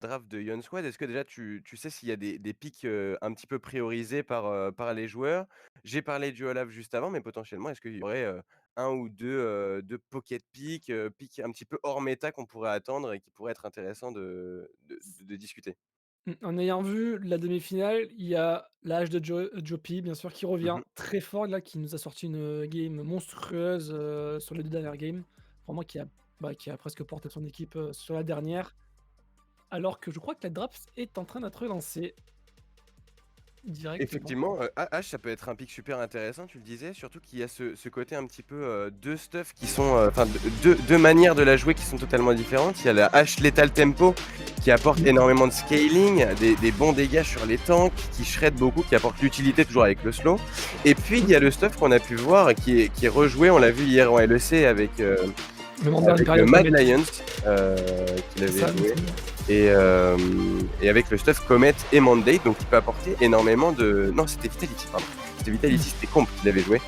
draft de Ion Squad, est-ce que déjà tu sais s'il y a des picks, un petit peu priorisés par les joueurs? J'ai parlé du Olaf juste avant, mais potentiellement, est-ce qu'il y aurait, 1 ou 2 pocket picks, picks un petit peu hors méta qu'on pourrait attendre et qui pourraient être intéressants de discuter? En ayant vu la demi-finale, il y a l'âge de Joe bien sûr, qui revient Mmh. très fort là, qui nous a sorti une, game monstrueuse, sur les 2 dernières games. Vraiment qui a presque porté son équipe, sur la dernière. Alors que je crois que la draft est en train d'être lancée directement. Effectivement, H, ça peut être un pick super intéressant, tu le disais, surtout qu'il y a ce côté un petit peu, 2 stuff qui sont, enfin, 2 manières de la jouer qui sont totalement différentes. Il y a la H Lethal Tempo qui apporte Mmh. énormément de scaling, des bons dégâts sur les tanks, qui shred beaucoup, qui apporte l'utilité toujours avec le slow. Et puis il Mmh. y a le stuff qu'on a pu voir qui est rejoué, on l'a vu hier en LEC Le Mandarin avec Imperial Mad Comet, Lions, qu'il c'est avait ça, joué. Et avec le stuff Comet et Mandate, donc il peut apporter énormément de. Non, c'était Vitality, pardon. C'était Mmh. Vitality, c'était Comp qui l'avait joué.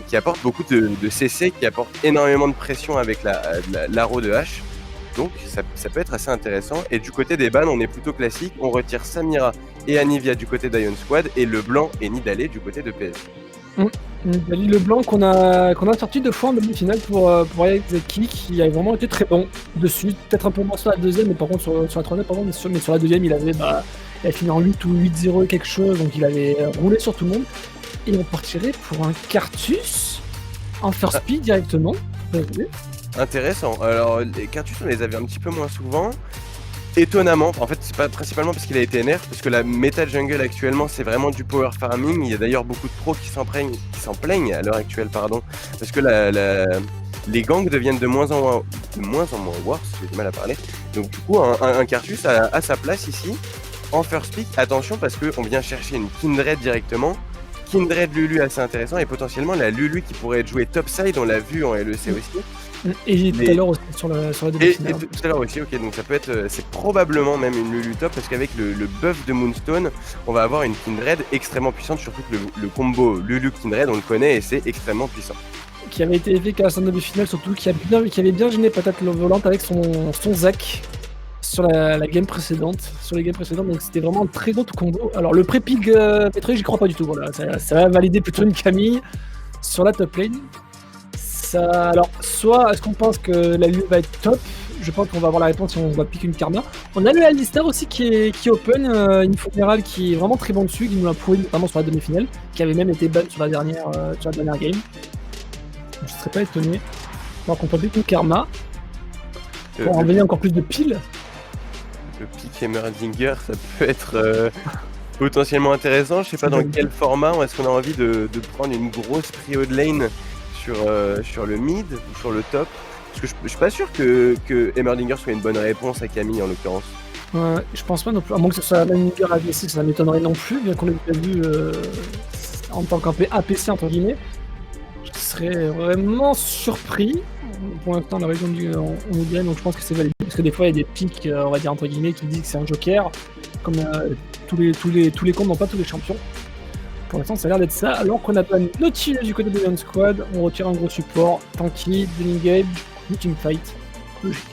Qui apporte beaucoup de CC, qui apporte énormément de pression avec l'arrow de H. Donc ça peut être assez intéressant. Et du côté des bans, on est plutôt classique. On retire Samira et Anivia du côté d'Ion Squad et Leblanc et Nidalé du côté de PS. Mmh. Nidali Leblanc qu'on a sorti 2 fois en demi-finale pour Alex Zeki, qui a vraiment été très bon dessus. Peut-être un peu moins sur la deuxième, mais par contre sur la troisième, pardon, mais sur la deuxième, il a fini en 8 ou 8-0 quelque chose, donc il avait roulé sur tout le monde. Et on partirait pour un Cartus en first pick directement. Bien vu. Intéressant. Alors, les cartouches, on les avait un petit peu moins souvent. Étonnamment, en fait, c'est pas principalement parce qu'il a été nerf, parce que la méta jungle actuellement, c'est vraiment du power farming. Il y a d'ailleurs beaucoup de pros qui s'en plaignent à l'heure actuelle, pardon, parce que les gangs deviennent de moins en moins worse, j'ai du mal à parler. Donc du coup, un Cartus a sa place ici. En first pick, attention parce qu'on vient chercher une Kindred directement. Kindred Lulu assez intéressant et potentiellement la Lulu qui pourrait être jouée topside, on l'a vu en LEC aussi. Et tout à Mais l'heure aussi sur la et demi-finale. tout à l'heure aussi, ok, donc ça peut être, c'est probablement même une Lulu top parce qu'avec le buff de Moonstone, on va avoir une Kindred extrêmement puissante, surtout que le combo Lulu Kindred, on le connaît et c'est extrêmement puissant. Qui avait été efficace en demi-finale, surtout qui avait bien gêné peut-être le volant avec son Zac sur la game précédente, sur les games précédentes, donc c'était vraiment un très gros combo. Alors le pré-pick pétrolier, j'y crois pas du tout, voilà, ça va valider plutôt une Camille sur la top lane. Alors, soit est-ce qu'on pense que la Lulu va être top? Je pense qu'on va avoir la réponse si on va pick une Karma. On a le Alistar aussi qui est open, une fédérale qui est vraiment très bon dessus, qui nous l'a prouvé notamment sur la demi-finale, qui avait même été ban sur la dernière game. Je serais pas étonné. Alors qu'on peut pick une Karma Le, pour le, envoyer encore plus de piles. le pick Heimerdinger, ça peut être potentiellement intéressant. Je sais pas dans quel format, est-ce qu'on a envie de prendre une grosse prio de lane sur le mid ou sur le top? Parce que je suis pas sûr que Heimerdinger soit une bonne réponse à Camille en l'occurrence. Je pense pas non plus, à moins que ce soit la même Niger ADC, ça m'étonnerait non plus, bien qu'on l'ait déjà vu en tant qu'APC entre guillemets. Je serais vraiment surpris. Pour l'instant, la région on nous gagne, donc je pense que c'est validé. Parce que des fois, il y a des pics, on va dire entre guillemets, qui disent que c'est un joker. Comme tous les comptes n'ont pas tous les champions. Pour l'instant, ça a l'air d'être ça. Alors qu'on a pas Nautilus du côté de Lion Squad, on retire un gros support, tanky, engage, teamfight. Logique.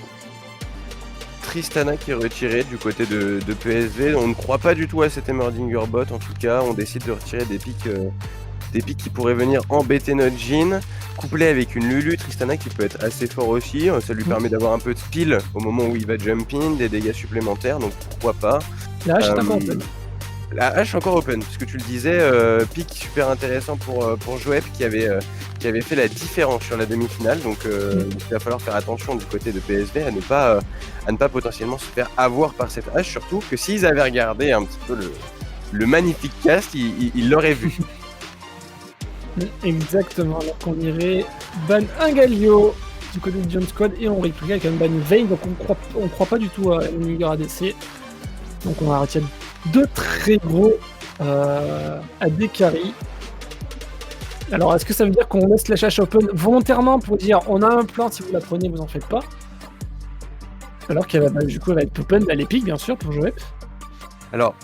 Tristana qui est retiré du côté de PSV. On ne croit pas du tout à cet Heimerdinger bot en tout cas. On décide de retirer des pics qui pourraient venir embêter notre Jhin. Couplé avec une Lulu, Tristana qui peut être assez fort aussi. Ça lui permet d'avoir un peu de pile au moment où il va jump in, des dégâts supplémentaires, donc pourquoi pas. La hache est Euh, encore open. La hache encore open, parce que tu le disais, pick super intéressant pour Joep qui avait fait la différence sur la demi-finale, donc il va falloir faire attention du côté de PSV à ne pas potentiellement se faire avoir par cette hache, surtout que s'ils avaient regardé un petit peu le magnifique cast, ils l'auraient vu. Exactement, alors qu'on irait ban un Galio du côté de John Squad et on réplique avec un ban Vayne, donc on croit pas du tout à une ADC. Donc on va retirer 2 très gros AD carry. Alors est-ce que ça veut dire qu'on laisse la chasse open volontairement pour dire on a un plan, si vous la prenez vous en faites pas? Alors qu'elle va du coup elle va être open à l'épique bien sûr pour jouer. Alors,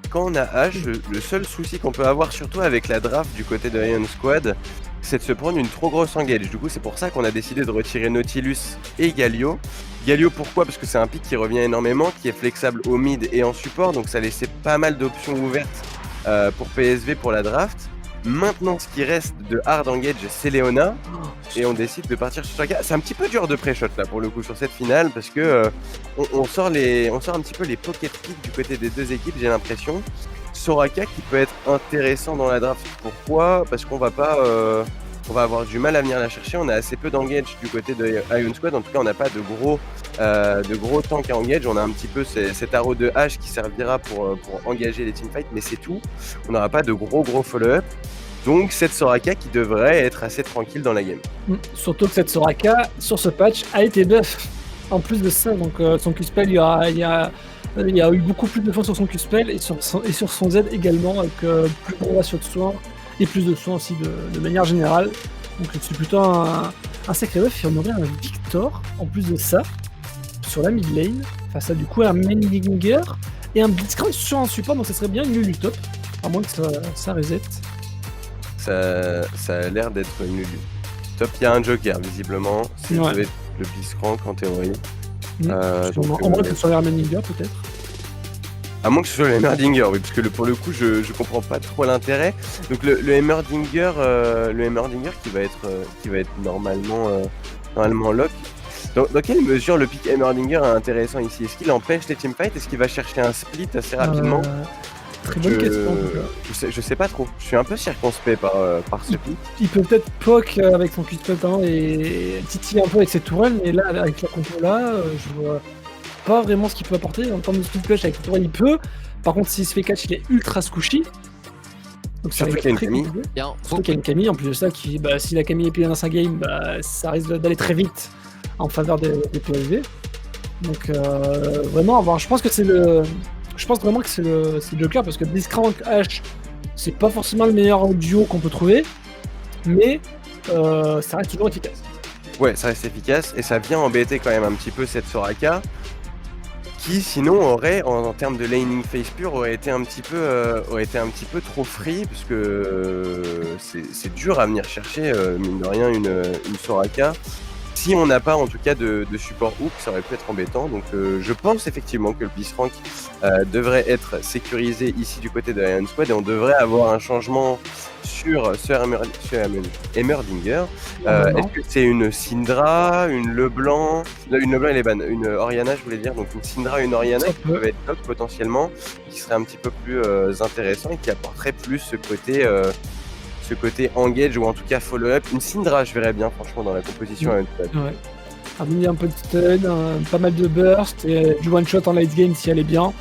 quand on a H, le seul souci qu'on peut avoir, surtout avec la draft du côté de Ion Squad, c'est de se prendre une trop grosse engage. Du coup, c'est pour ça qu'on a décidé de retirer Nautilus et Galio. Galio, pourquoi? Parce que c'est un pick qui revient énormément, qui est flexible au mid et en support, donc ça laissait pas mal d'options ouvertes pour PSV pour la draft. Maintenant, ce qui reste de hard engage, c'est Leona, et on décide de partir sur Soraka. C'est un petit peu dur de pré-shot là pour le coup sur cette finale, parce que on sort un petit peu les pocket picks du côté des deux équipes, j'ai l'impression. Soraka qui peut être intéressant dans la draft. Pourquoi? Parce qu'on va pas, on va avoir du mal à venir la chercher. On a assez peu d'engage du côté de Iron Squad. En tout cas, on n'a pas de gros tanks à engage. On a un petit peu cet arrow de hache qui servira pour engager les teamfights, mais c'est tout. On n'aura pas de gros follow-up. Donc cette Soraka qui devrait être assez tranquille dans la game. Surtout que cette Soraka, sur ce patch, a été buff. En plus de ça, donc son Q-spell, il y a eu beaucoup plus de fois sur son Q-spell et sur son Z également, avec plus gros ratio de soins et plus de soins aussi de manière générale. Donc c'est plutôt un sacré buff. Et on aurait un Victor en plus de ça sur la mid lane face à du coup un Mendinger et un Blitzcrank sur un support, donc ça serait bien une Lulu top, à moins que ça reset. Ça a l'air d'être une Lulu. Top, il y a un Joker visiblement. C'est Ouais. le Blitzcrank en théorie. En moins que ce soit un Mendinger peut-être. À moins que ce soit le Heimerdinger, oui, parce que pour le coup, je comprends pas trop l'intérêt. Donc le Heimerdinger qui va être normalement lock. Dans quelle mesure le pick Heimerdinger est intéressant ici? Est-ce qu'il empêche les teamfights? Est-ce qu'il va chercher un split assez rapidement? Très bonne question en tout cas. Je sais pas trop. Je suis un peu circonspect par ce pick. Il peut peut-être poke avec son Q-spell et titiller un peu avec ses tourelles, mais là, avec la compo là, je vois pas vraiment ce qu'il peut apporter. En termes de speed push avec les tourelles, il peut. Par contre, s'il se fait catch, il est ultra squishy. Donc Surtout qu'il y a une Camille. Surtout qu'il y a une Camille, en plus de ça, si la Camille est payée dans sa game, ça risque d'aller très vite en faveur des PSV. Donc vraiment, je pense vraiment que c'est le Joker, parce que Blitzcrank H, c'est pas forcément le meilleur duo qu'on peut trouver, mais ça reste toujours efficace. Ouais, ça reste efficace et ça vient embêter quand même un petit peu cette Soraka qui sinon aurait, en termes de laning phase pure, aurait été un petit peu trop free, parce que c'est dur à venir chercher, mine de rien, une Soraka. Si on n'a pas en tout cas de support hook, ça aurait pu être embêtant. Donc je pense effectivement que le Blitzcrank devrait être sécurisé ici du côté de Iron Squad, et on devrait avoir un changement sur Heimerdinger. Est-ce que c'est une Syndra, une Leblanc? Une Leblanc elle est ban, une Orianna je voulais dire, donc une Syndra et une Orianna qui peuvent être top potentiellement, qui serait un petit peu plus intéressant et qui apporterait plus ce côté engage, ou en tout cas follow-up. Une Syndra je verrais bien franchement dans la composition. Ouais. Amener un peu de stun, pas mal de burst et du one shot en late game si elle est bien,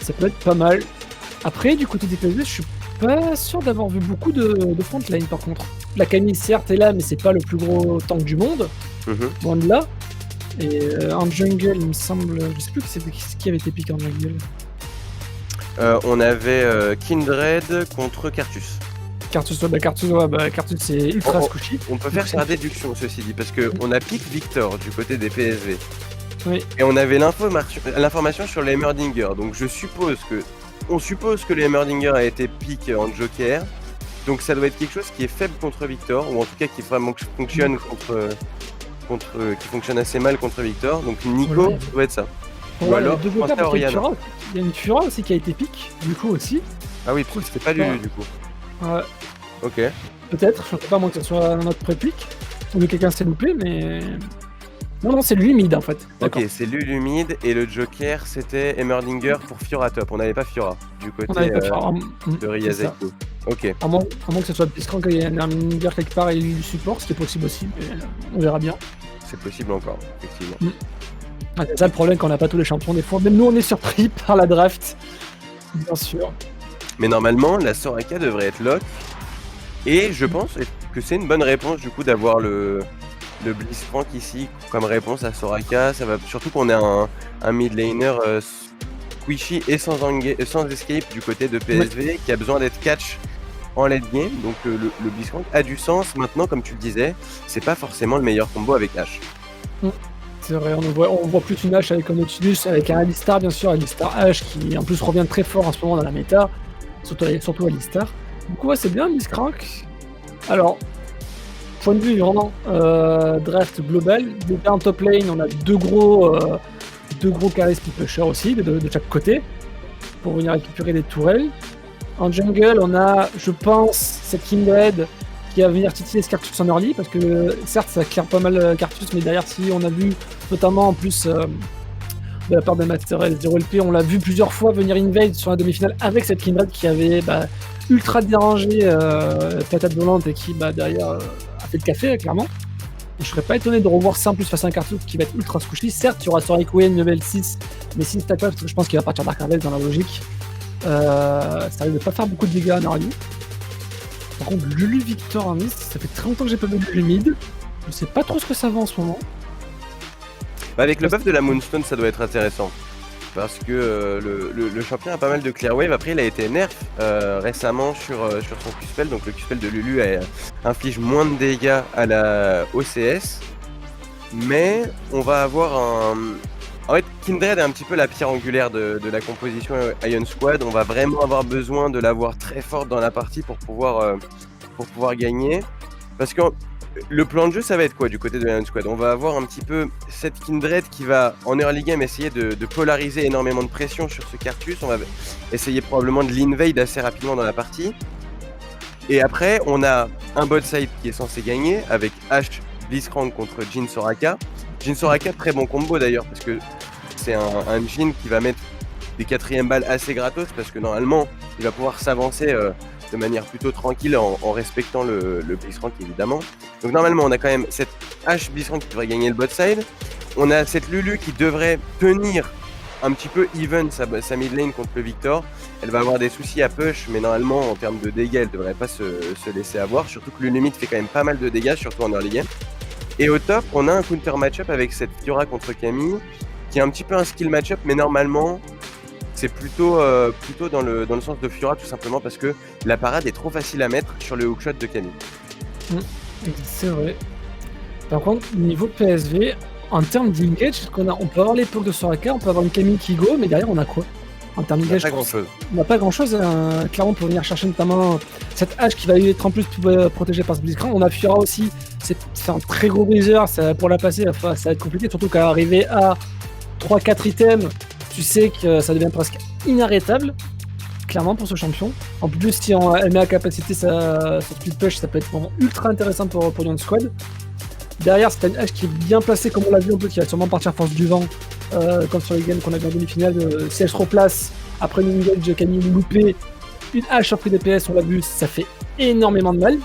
ça peut être pas mal. Après du côté des PSV, je suis pas sûr d'avoir vu beaucoup de frontline par contre. La Camille certes est là, mais c'est pas le plus gros tank du monde, loin de là. Et en jungle, il me semble, je sais plus qui avait été piqué en jungle. On avait Kindred contre Cartus. Cartus c'est ultra squishy. On peut faire sa déduction ceci dit, parce qu'on a pick Victor du côté des PSV. Oui. Et on avait l'information sur les Heimerdinger. Donc on suppose que le Heimerdinger a été pick en Joker. Donc ça doit être quelque chose qui est faible contre Victor, ou en tout cas qui vraiment fonctionne qui fonctionne assez mal contre Victor. Donc Nico, ça doit être ça. Ou alors il y a une Fura aussi qui a été pick, du coup aussi. Ah oui, c'était pas Lulu du coup. Ouais. Ok. Peut-être, je ne sais pas, moi que ce soit notre pré-pick, ou que quelqu'un s'est loupé, mais... Non, c'est l'humide en fait. Ok, c'est Lulu mid, et le Joker c'était Heimerdinger pour Fiora top. On n'avait pas Fiora du côté de Ryazaki. Ok. À moins que ce soit Blitzcrank qu'il y ait un Heimerdinger quelque part et du support, ce qui est possible aussi, mais on verra bien. C'est possible encore, effectivement. C'est ça le problème quand on n'a pas tous les champions, des fois. Même nous on est surpris par la draft, bien sûr. Mais normalement, la Soraka devrait être lock. Et je pense que c'est une bonne réponse du coup d'avoir le Blitzcrank ici comme réponse à Soraka. Ça va surtout qu'on ait un mid laner squishy et sans escape du côté de PSV qui a besoin d'être catch en late game. Donc le Blitzcrank a du sens. Maintenant, comme tu le disais, c'est pas forcément le meilleur combo avec H. C'est vrai, on voit plus une H avec un Nautilus, avec un Alistar bien sûr, Alistar H qui en plus revient très fort en ce moment dans la méta. Surtout Alistar. Donc ouais, c'est bien Blitzcrank. Alors, point de vue vraiment draft global, déjà en top lane, on a deux gros carrés speed pushers aussi de chaque côté pour venir récupérer des tourelles. En jungle, on a, je pense, cette Kindred qui va venir titiller ce Cartus en early parce que certes ça claire pas mal Cartus, mais derrière si on a vu notamment en plus de la part de Master et 0LP, on l'a vu plusieurs fois venir invade sur la demi-finale avec cette Kindred qui avait ultra dérangé Patate Volante et qui derrière a fait le café clairement. Je serais pas étonné de revoir ça en plus face à un Cartus qui va être ultra squishy. Certes, il y aura sur Requiem level 6, mais 6 stack parce que je pense qu'il va partir Dark Harvest dans la logique. Ça risque de pas faire beaucoup de dégâts en early. Par contre, Lulu Victor en mid, ça fait très longtemps que j'ai pas vu Lulu mid. Je sais pas trop ce que ça va en ce moment. Avec le buff de la Moonstone, ça doit être intéressant. Parce que le champion a pas mal de clear wave. Après, il a été nerf récemment sur son Q-spell. Donc le Q-spell de Lulu inflige moins de dégâts à la OCS. Mais on va avoir un... En fait, Kindred est un petit peu la pierre angulaire de la composition Iron Squad. On va vraiment avoir besoin de l'avoir très forte dans la partie pour pouvoir gagner. Parce que le plan de jeu, ça va être quoi du côté de Iron Squad? On va avoir un petit peu cette Kindred qui va, en early game, essayer de polariser énormément de pression sur ce Cartus. On va essayer probablement de l'invade assez rapidement dans la partie. Et après, on a un bot side qui est censé gagner avec Ashe Blitzcrank contre Jhin Soraka. Jhin Soraka, très bon combo d'ailleurs, parce que c'est un Jhin qui va mettre des 4e balles assez gratos, parce que normalement, il va pouvoir s'avancer de manière plutôt tranquille en respectant le Blitzcrank évidemment. Donc normalement, on a quand même cette Ashe Blitzcrank qui devrait gagner le bot side. On a cette Lulu qui devrait tenir un petit peu even sa mid lane contre le Victor. Elle va avoir des soucis à push, mais normalement, en termes de dégâts, elle devrait pas se laisser avoir. Surtout que Lulu mid fait quand même pas mal de dégâts, surtout en early game. Et au top, on a un counter match-up avec cette Fiora contre Camille, qui est un petit peu un skill match-up, mais normalement, c'est plutôt dans le sens de Fiora, tout simplement parce que la parade est trop facile à mettre sur le hookshot de Camille. C'est vrai. Par contre, niveau PSV, en termes d'engage, on peut avoir l'époque de Soraka, on peut avoir une Camille qui go, mais derrière on a quoi? En termes d'engage, on n'a pas grand chose. Clairement, pour venir chercher notamment cette hache qui va être en plus protégée par ce Blitzcrank. On a Fiora aussi, c'est un très gros bruiser, pour la passer, ça va être compliqué, surtout qu'à arriver à 3-4 items, tu sais que ça devient presque inarrêtable, clairement pour ce champion. En plus, si elle met à capacité sa speed push, ça peut être vraiment ultra intéressant pour Iron Squad. Derrière, c'est une hache qui est bien placée, comme on l'a vu un peu, qui va sûrement partir force du vent, comme sur les games qu'on a vu en demi-finale. Si elle se replace après une engage de Camille loupée, une hache sur prix DPS, on l'a vu, ça fait énormément de mal.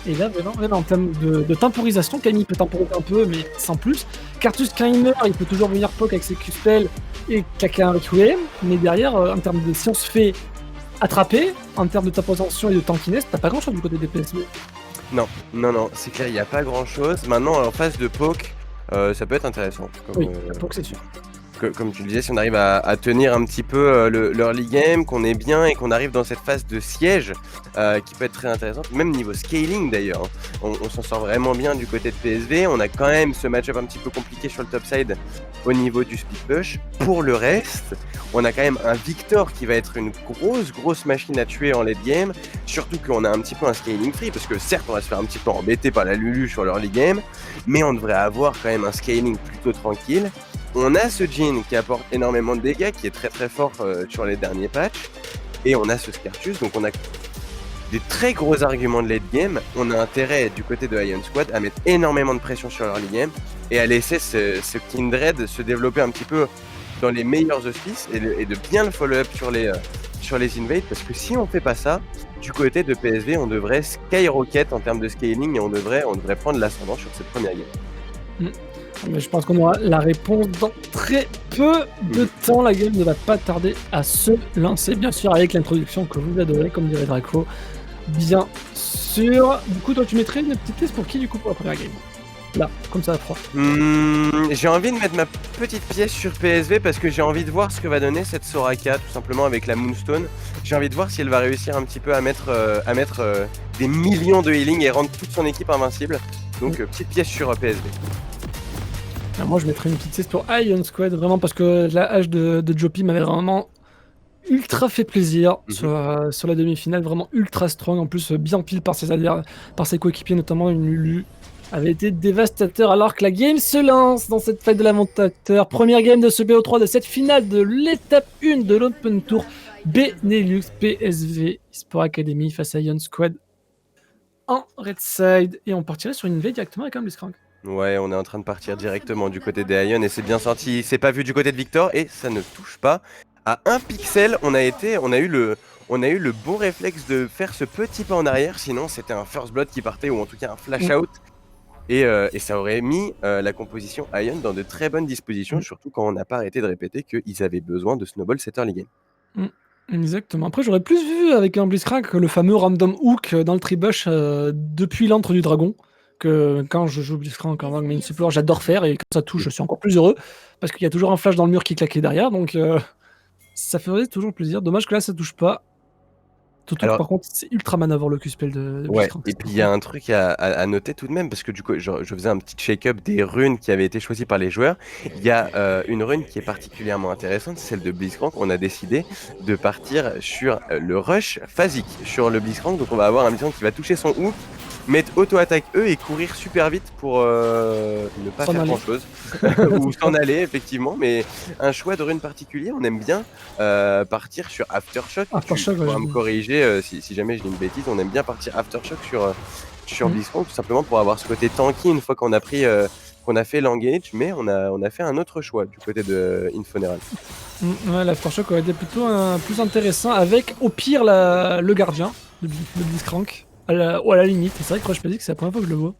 Et là, vraiment, même en termes de temporisation, Camille peut temporiser un peu, mais sans plus. Cartus, quand il meurt, il peut toujours venir poke avec ses Q-spells et caca un Requiem, mais derrière, en termes de si on se fait attraper, en termes de temporisation et de tankiness, t'as pas grand chose du côté des PSV. Non, c'est clair, il n'y a pas grand chose. Maintenant, en phase de poke, ça peut être intéressant. Oui, la poke, c'est sûr. Comme tu le disais, si on arrive à tenir un petit peu l'early game, qu'on est bien et qu'on arrive dans cette phase de siège qui peut être très intéressante, même niveau scaling d'ailleurs, on s'en sort vraiment bien du côté de PSV. On a quand même ce match-up un petit peu compliqué sur le top side au niveau du speed push. Pour le reste, on a quand même un Victor qui va être une grosse machine à tuer en late game, surtout qu'on a un petit peu un scaling free, parce que certes on va se faire un petit peu embêter par la Lulu sur l'early game, mais on devrait avoir quand même un scaling plutôt tranquille. On a ce Jhin qui apporte énormément de dégâts, qui est très fort sur les derniers patchs. Et on a ce Scartus, donc on a des très gros arguments de late game. On a intérêt du côté de Iron Squad à mettre énormément de pression sur l'early game et à laisser ce Kindred se développer un petit peu dans les meilleurs auspices et de bien le follow-up sur les invades, parce que si on fait pas ça, du côté de PSV, on devrait skyrocket en termes de scaling et on devrait prendre l'ascendant sur cette première game. Mais je pense qu'on aura la réponse dans très peu de temps. La game ne va pas tarder à se lancer, bien sûr, avec l'introduction que vous adorez, comme dirait Draco. Bien sûr. Du coup, toi, tu mettrais une petite liste pour qui, du coup, pour la première game? Là, comme ça à froid. J'ai envie de mettre ma petite pièce sur PSV parce que j'ai envie de voir ce que va donner cette Soraka, tout simplement avec la Moonstone. J'ai envie de voir si elle va réussir un petit peu à mettre des millions de healing et rendre toute son équipe invincible. Donc, petite pièce sur PSV. Alors moi je mettrais une petite pièce pour Iron Squad, vraiment parce que la hache de Joppy m'avait vraiment ultra fait plaisir Mhm. sur la demi-finale, vraiment ultra strong. En plus, bien pile par ses coéquipiers, notamment une Lulu, avait été dévastateur. Alors que la game se lance dans cette fête de l'inventateur. Première game de ce BO3 de cette finale de l'étape 1 de l'Open Tour. Benelux PSV Esport Academy face à Ion Squad en red side. Et on partirait sur une V directement avec un Blitzcrank. Ouais, on est en train de partir directement du côté des Ion et c'est bien senti. C'est pas vu du côté de Victor et ça ne touche pas. À un pixel, on a eu le bon réflexe de faire ce petit pas en arrière. Sinon, c'était un first blood qui partait ou en tout cas un flash Mm. out. Et ça aurait mis la composition Ion dans de très bonnes dispositions, Mm. surtout quand on n'a pas arrêté de répéter qu'ils avaient besoin de snowball cette early game. Mm. Exactement. Après, j'aurais plus vu avec un Blitzcrank le fameux random hook dans le tribush depuis l'antre du dragon. Que quand je joue Blitzcrank en main support, j'adore faire. Et quand ça touche, je suis encore plus heureux. Parce qu'il y a toujours un flash dans le mur qui claquait derrière. Donc ça ferait toujours plaisir. Dommage que là, ça touche pas. Surtout que Alors, par contre, c'est ultra manœuvre le Q-spell de ouais, Blitzcrank. et puis il y a un truc à noter tout de même, parce que du coup, je faisais un petit shake-up des runes qui avaient été choisies par les joueurs. Il y a une rune qui est particulièrement intéressante, c'est celle de Blitzcrank. On a décidé de partir sur le rush phasique sur le Blitzcrank. Donc on va avoir un Blitzcrank qui va toucher son hook, mettre auto-attaque E et courir super vite pour ne pas S'en faire aller. grand-chose. Ou s'en aller, effectivement. Mais un choix de rune particulier, on aime bien partir sur Aftershock. Aftershock, Tu ouais, pourras j'aime me bien. corriger si jamais je dis une bêtise. On aime bien partir Aftershock sur Mm. Blitzcrank, tout simplement pour avoir ce côté tanky une fois qu'on a pris qu'on a fait l'engage, mais on a fait un autre choix du côté de Infoneral. Ouais, l'Aftershock aurait été plutôt plus intéressant avec au pire le gardien, le Blitzcrank, ou à la limite. Et c'est vrai que Crush Physique, c'est la première fois que je le vois.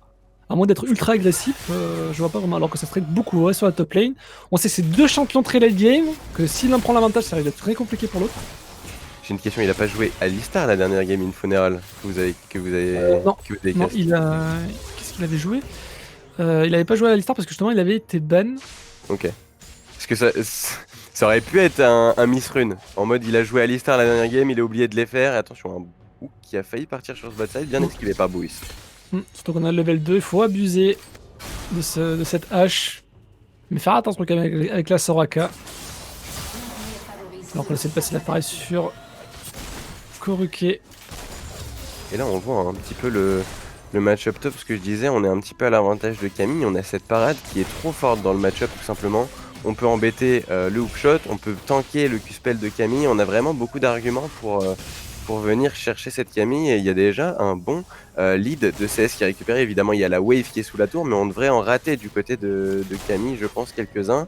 À moins d'être ultra agressif, je vois pas vraiment. Alors que ça serait beaucoup ouais, sur la top lane. On sait que c'est deux champions très late game, que si l'un prend l'avantage, ça risque d'être très compliqué pour l'autre. J'ai une question, il a pas joué Alistar la dernière game Infoneral Non, que vous avez non, cast. il a. Qu'est-ce qu'il avait joué Il avait pas joué à l'Alistar parce que justement il avait été ban. Ok. Parce que ça aurait pu être un miss rune. En mode, il a joué Alistar la dernière game, il a oublié de les faire. Et attention, un hook qui a failli partir sur ce bot side, bien Mm. esquivé par Bouis. Surtout qu'on a le level 2, il faut abuser de cette hache. Mais faire attention quand même avec la Soraka. Alors qu'on essaie de passer l'appareil sur Koruke. Et là, on voit un petit peu le match-up top, ce que je disais, on est un petit peu à l'avantage de Camille. On a cette parade qui est trop forte dans le match-up, tout simplement. On peut embêter le hookshot, on peut tanker le Q-spell de Camille. On a vraiment beaucoup d'arguments pour venir chercher cette Camille. Et il y a déjà un bon lead de CS qui est récupéré. Évidemment, il y a la wave qui est sous la tour, mais on devrait en rater du côté de Camille, je pense, quelques-uns.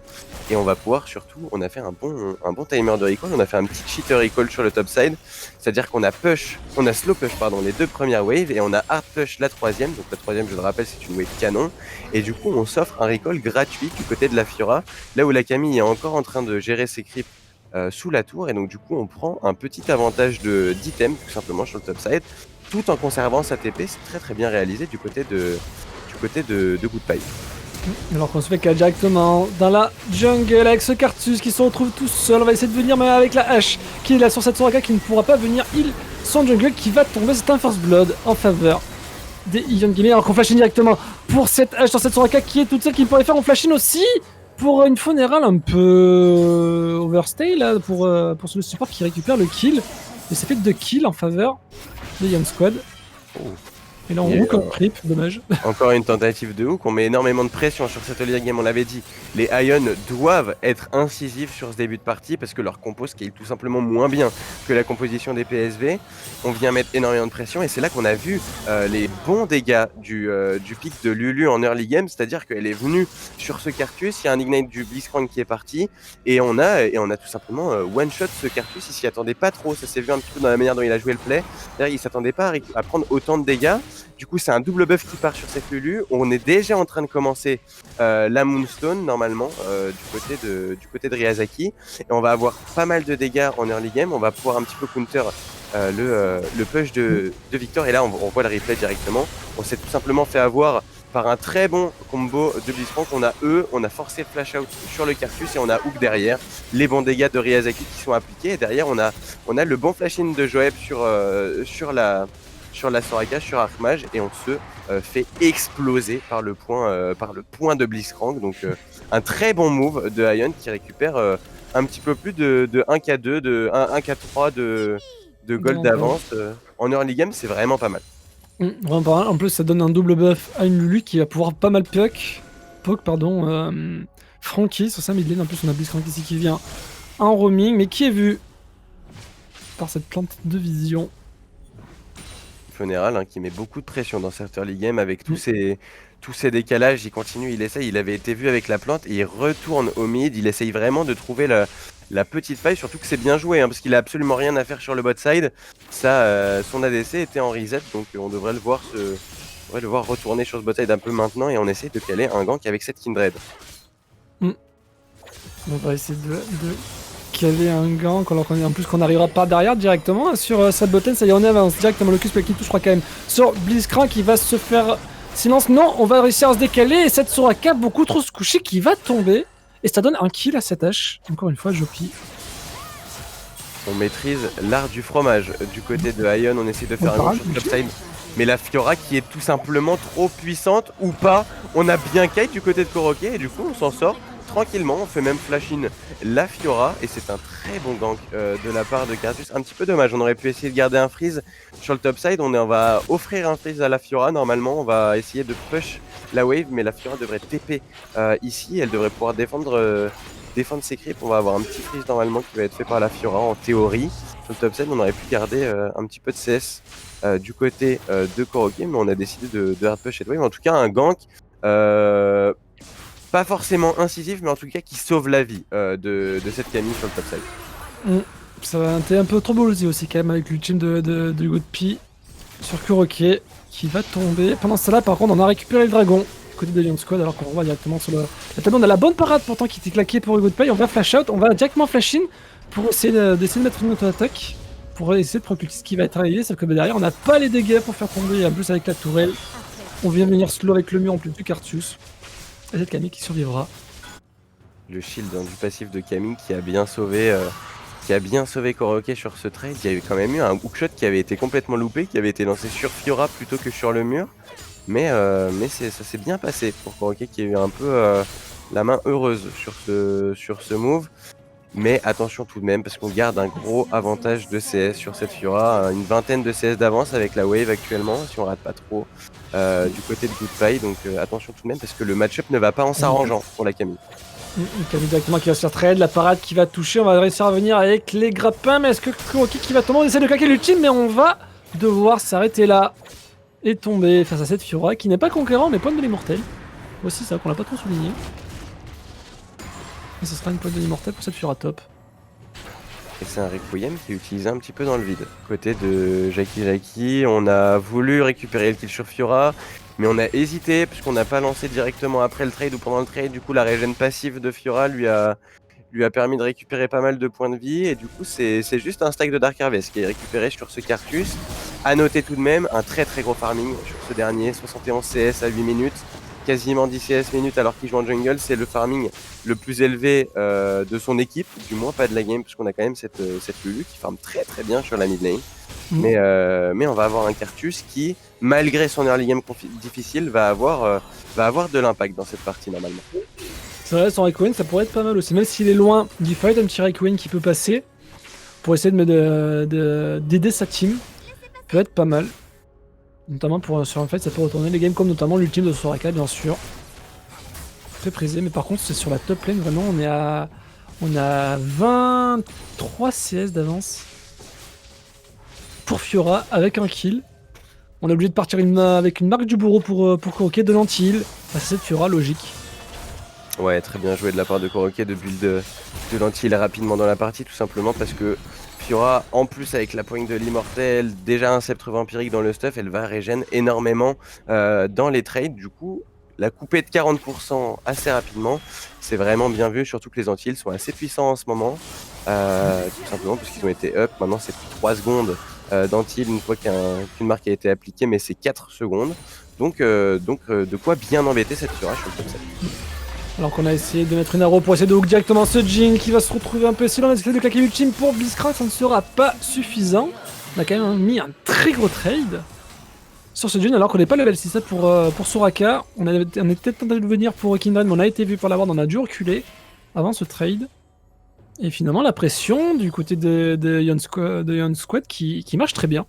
Et on va pouvoir surtout, on a fait un bon timer de recall. On a fait un petit cheater recall sur le top side. C'est-à-dire qu'on a slow push pardon, les deux premières waves et on a hard push la troisième. Donc la troisième, je le rappelle, c'est une wave canon. Et du coup, on s'offre un recall gratuit du côté de la Fiora, là où la Camille est encore en train de gérer ses creeps sous la tour. Et donc du coup, on prend un petit avantage d'item tout simplement sur le top side, tout en conservant sa TP. C'est très très bien réalisé du côté de Goodpie. Alors qu'on se fait qu'à directement dans la jungle avec ce Cartus qui se retrouve tout seul. On va essayer de venir mais avec la hache qui est là sur cette Soraka qui ne pourra pas venir heal son jungle qui va tomber. C'est un first blood en faveur des Ion Gaming. Alors qu'on flash in directement pour cette hache sur cette Soraka qui est toute seule qui pourrait faire. On flash in aussi pour une Funeral un peu overstay là pour ce support qui récupère le kill. Et ça fait 2 kills en faveur des Ion Squad. Oh. Et là on Et, hook en creep, dommage. Encore une tentative de hook, on met énormément de pression sur cette early game, on l'avait dit. Les Ion doivent être incisifs sur ce début de partie parce que leur compo scale tout simplement moins bien que la composition des PSV. On vient mettre énormément de pression et c'est là qu'on a vu les bons dégâts du pic de Lulu en early game, c'est-à-dire qu'elle est venue sur ce Cartus, il y a un ignite du Blitzcrank qui est parti et on a tout simplement one-shot ce Cartus, il s'y attendait pas trop, ça s'est vu un petit peu dans la manière dont il a joué le play, c'est-à-dire il s'attendait pas à prendre autant de dégâts. Du coup, c'est un double buff qui part sur cette Lulu. On est déjà en train de commencer la Moonstone, normalement, du côté de Ryazaki. Et on va avoir pas mal de dégâts en early game. On va pouvoir un petit peu counter le push de Victor. Et là, on voit le replay directement. On s'est tout simplement fait avoir par un très bon combo de Blitzcrank. On a on a forcé le flash out sur le Cartus et on a hook derrière. Les bons dégâts de Ryazaki qui sont appliqués. Et derrière, on a le bon flash-in de Joeb sur la Soraka, sur Archmage, et on se fait exploser par le point de Blitzcrank. Donc un très bon move de Ion qui récupère un petit peu plus de 1K2, de 1K3 de gold d'avance. En early game, c'est vraiment pas mal. Vraiment pas mal. En plus, ça donne un double buff à une Lulu qui va pouvoir pas mal poke Frankie sur sa mid lane. En plus, on a Blitzcrank ici qui vient en roaming, mais qui est vu par cette plante de vision. Funeral qui met beaucoup de pression dans cette early game avec tous ces décalages, il continue, il essaye, il avait été vu avec la plante et il retourne au mid, il essaye vraiment de trouver la petite faille, surtout que c'est bien joué parce qu'il a absolument rien à faire sur le bot side. Ça, son ADC était en reset, donc on devrait le voir retourner sur ce bot side un peu maintenant et on essaie de caler un gank avec cette Kindred. On va essayer de caler un gank alors qu'on n'arrivera pas derrière directement sur cette botlane. Ça y est, on avance directement. Le Q-Spell qui touche, je crois quand même sur Blitzcrank qui va se faire silence. Non, on va réussir à se décaler et cette Soraka beaucoup trop se coucher qui va tomber. Et ça donne un kill à cette H. Encore une fois, Jopi. On maîtrise l'art du fromage. Du côté de Ion, on essaie de faire un gank sur topside. Mais la Fiora qui est tout simplement trop puissante ou pas. On a bien kite du côté de Koroke et du coup on s'en sort tranquillement. On fait même flash in la Fiora et c'est un très bon gank de la part de Cartus. Un petit peu dommage, on aurait pu essayer de garder un freeze sur le topside. On va offrir un freeze à la Fiora. Normalement on va essayer de push la wave, mais la Fiora devrait TP ici. Elle devrait pouvoir défendre ses creeps. On va avoir un petit freeze normalement qui va être fait par la Fiora en théorie. Sur le topside on aurait pu garder un petit peu de CS du côté de Koroke, mais on a décidé de hard push cette wave. En tout cas un gank pas forcément incisif, mais en tout cas qui sauve la vie de cette Camille sur le topside. Ça va être un peu trop ballsy aussi quand même avec l'ultime de Goodpi sur Koroke qui va tomber. Pendant cela par contre on a récupéré le dragon du côté de Lyon Squad alors qu'on voit directement sur la table. On a la bonne parade pourtant qui était claquée pour Goodpi. On va flash out, on va directement flash in pour essayer de mettre une auto-attaque. Pour essayer de procurer ce qui va être arrivé, sauf que derrière on n'a pas les dégâts pour faire tomber, en plus avec la tourelle, on vient venir slow avec le mur en plus du Cartus. Et cette Camille qui survivra. Le shield du passif de Camille qui a bien sauvé Koroke sur ce trade. Il y a eu quand même eu un hookshot qui avait été complètement loupé, qui avait été lancé sur Fiora plutôt que sur le mur. Mais ça s'est bien passé pour Koroke qui a eu un peu la main heureuse sur ce move. Mais attention tout de même parce qu'on garde un gros avantage de CS sur cette Fiora, une vingtaine de CS d'avance avec la wave actuellement si on rate pas trop du côté de Goodpi, donc attention tout de même parce que le match-up ne va pas en s'arrangeant pour la Camille. Camille directement qui va se faire trade, la parade qui va toucher, on va réussir à venir avec les grappins, mais est-ce que Koroke qui va tomber? On essaie de claquer l'ultime mais on va devoir s'arrêter là et tomber face à cette Fiora qui n'est pas conquérant mais point de l'immortel. Aussi ça qu'on l'a pas trop souligné. Et ce sera une pointe de l'immortel pour cette Fiora top. Et c'est un Requiem qui est utilisé un petit peu dans le vide. Côté de Jackie, on a voulu récupérer le kill sur Fiora, mais on a hésité puisqu'on n'a pas lancé directement après le trade ou pendant le trade. Du coup, la régène passive de Fiora lui a permis de récupérer pas mal de points de vie. Et du coup, c'est juste un stack de Dark Harvest qui est récupéré sur ce Cartus. A noter tout de même un très très gros farming sur ce dernier, 71 CS à 8 minutes. Quasiment 10 CS minutes alors qu'il joue en jungle, c'est le farming le plus élevé de son équipe, du moins pas de la game, parce qu'on a quand même cette Lulu qui farme très très bien sur la mid lane. Mais on va avoir un Cartus qui, malgré son early game difficile, va avoir de l'impact dans cette partie normalement. C'est vrai, son Requiem ça pourrait être pas mal aussi, même s'il est loin du fight, un petit Requiem qui peut passer pour essayer d'aider sa team, peut être pas mal. Notamment sur un fight ça peut retourner les games comme notamment l'ultime de Soraka bien sûr. Très prisé, mais par contre c'est sur la top lane vraiment on a 23 CS d'avance pour Fiora avec un kill. On est obligé de partir avec une marque du bourreau pour Koroke de l'anti-heal. C'est cette Fiora logique. Ouais, très bien joué de la part de Koroke de build de l'anti-heal rapidement dans la partie, tout simplement parce que Fiora, en plus avec la poigne de l'immortel, déjà un sceptre vampirique dans le stuff, elle va régène énormément dans les trades. Du coup, la couper de 40% assez rapidement, c'est vraiment bien vu, surtout que les anti-heals sont assez puissants en ce moment, tout simplement parce qu'ils ont été up. Maintenant, c'est plus 3 secondes d'anti-heal une fois qu'une marque a été appliquée, mais c'est 4 secondes. Donc de quoi bien embêter cette Fiora sur le top 7. Alors qu'on a essayé de mettre une arrow pour essayer de hook directement ce Jhin qui va se retrouver un peu si on a essayé de claquer l'ultime pour Blitzcrank, ça ne sera pas suffisant. On a quand même mis un très gros trade sur ce Jhin alors qu'on n'est pas level 6 pour Soraka. On était tenté de venir pour Kindred mais on a été vu par la ward, on a dû reculer avant ce trade. Et finalement, la pression du côté de Yon Squad qui marche très bien.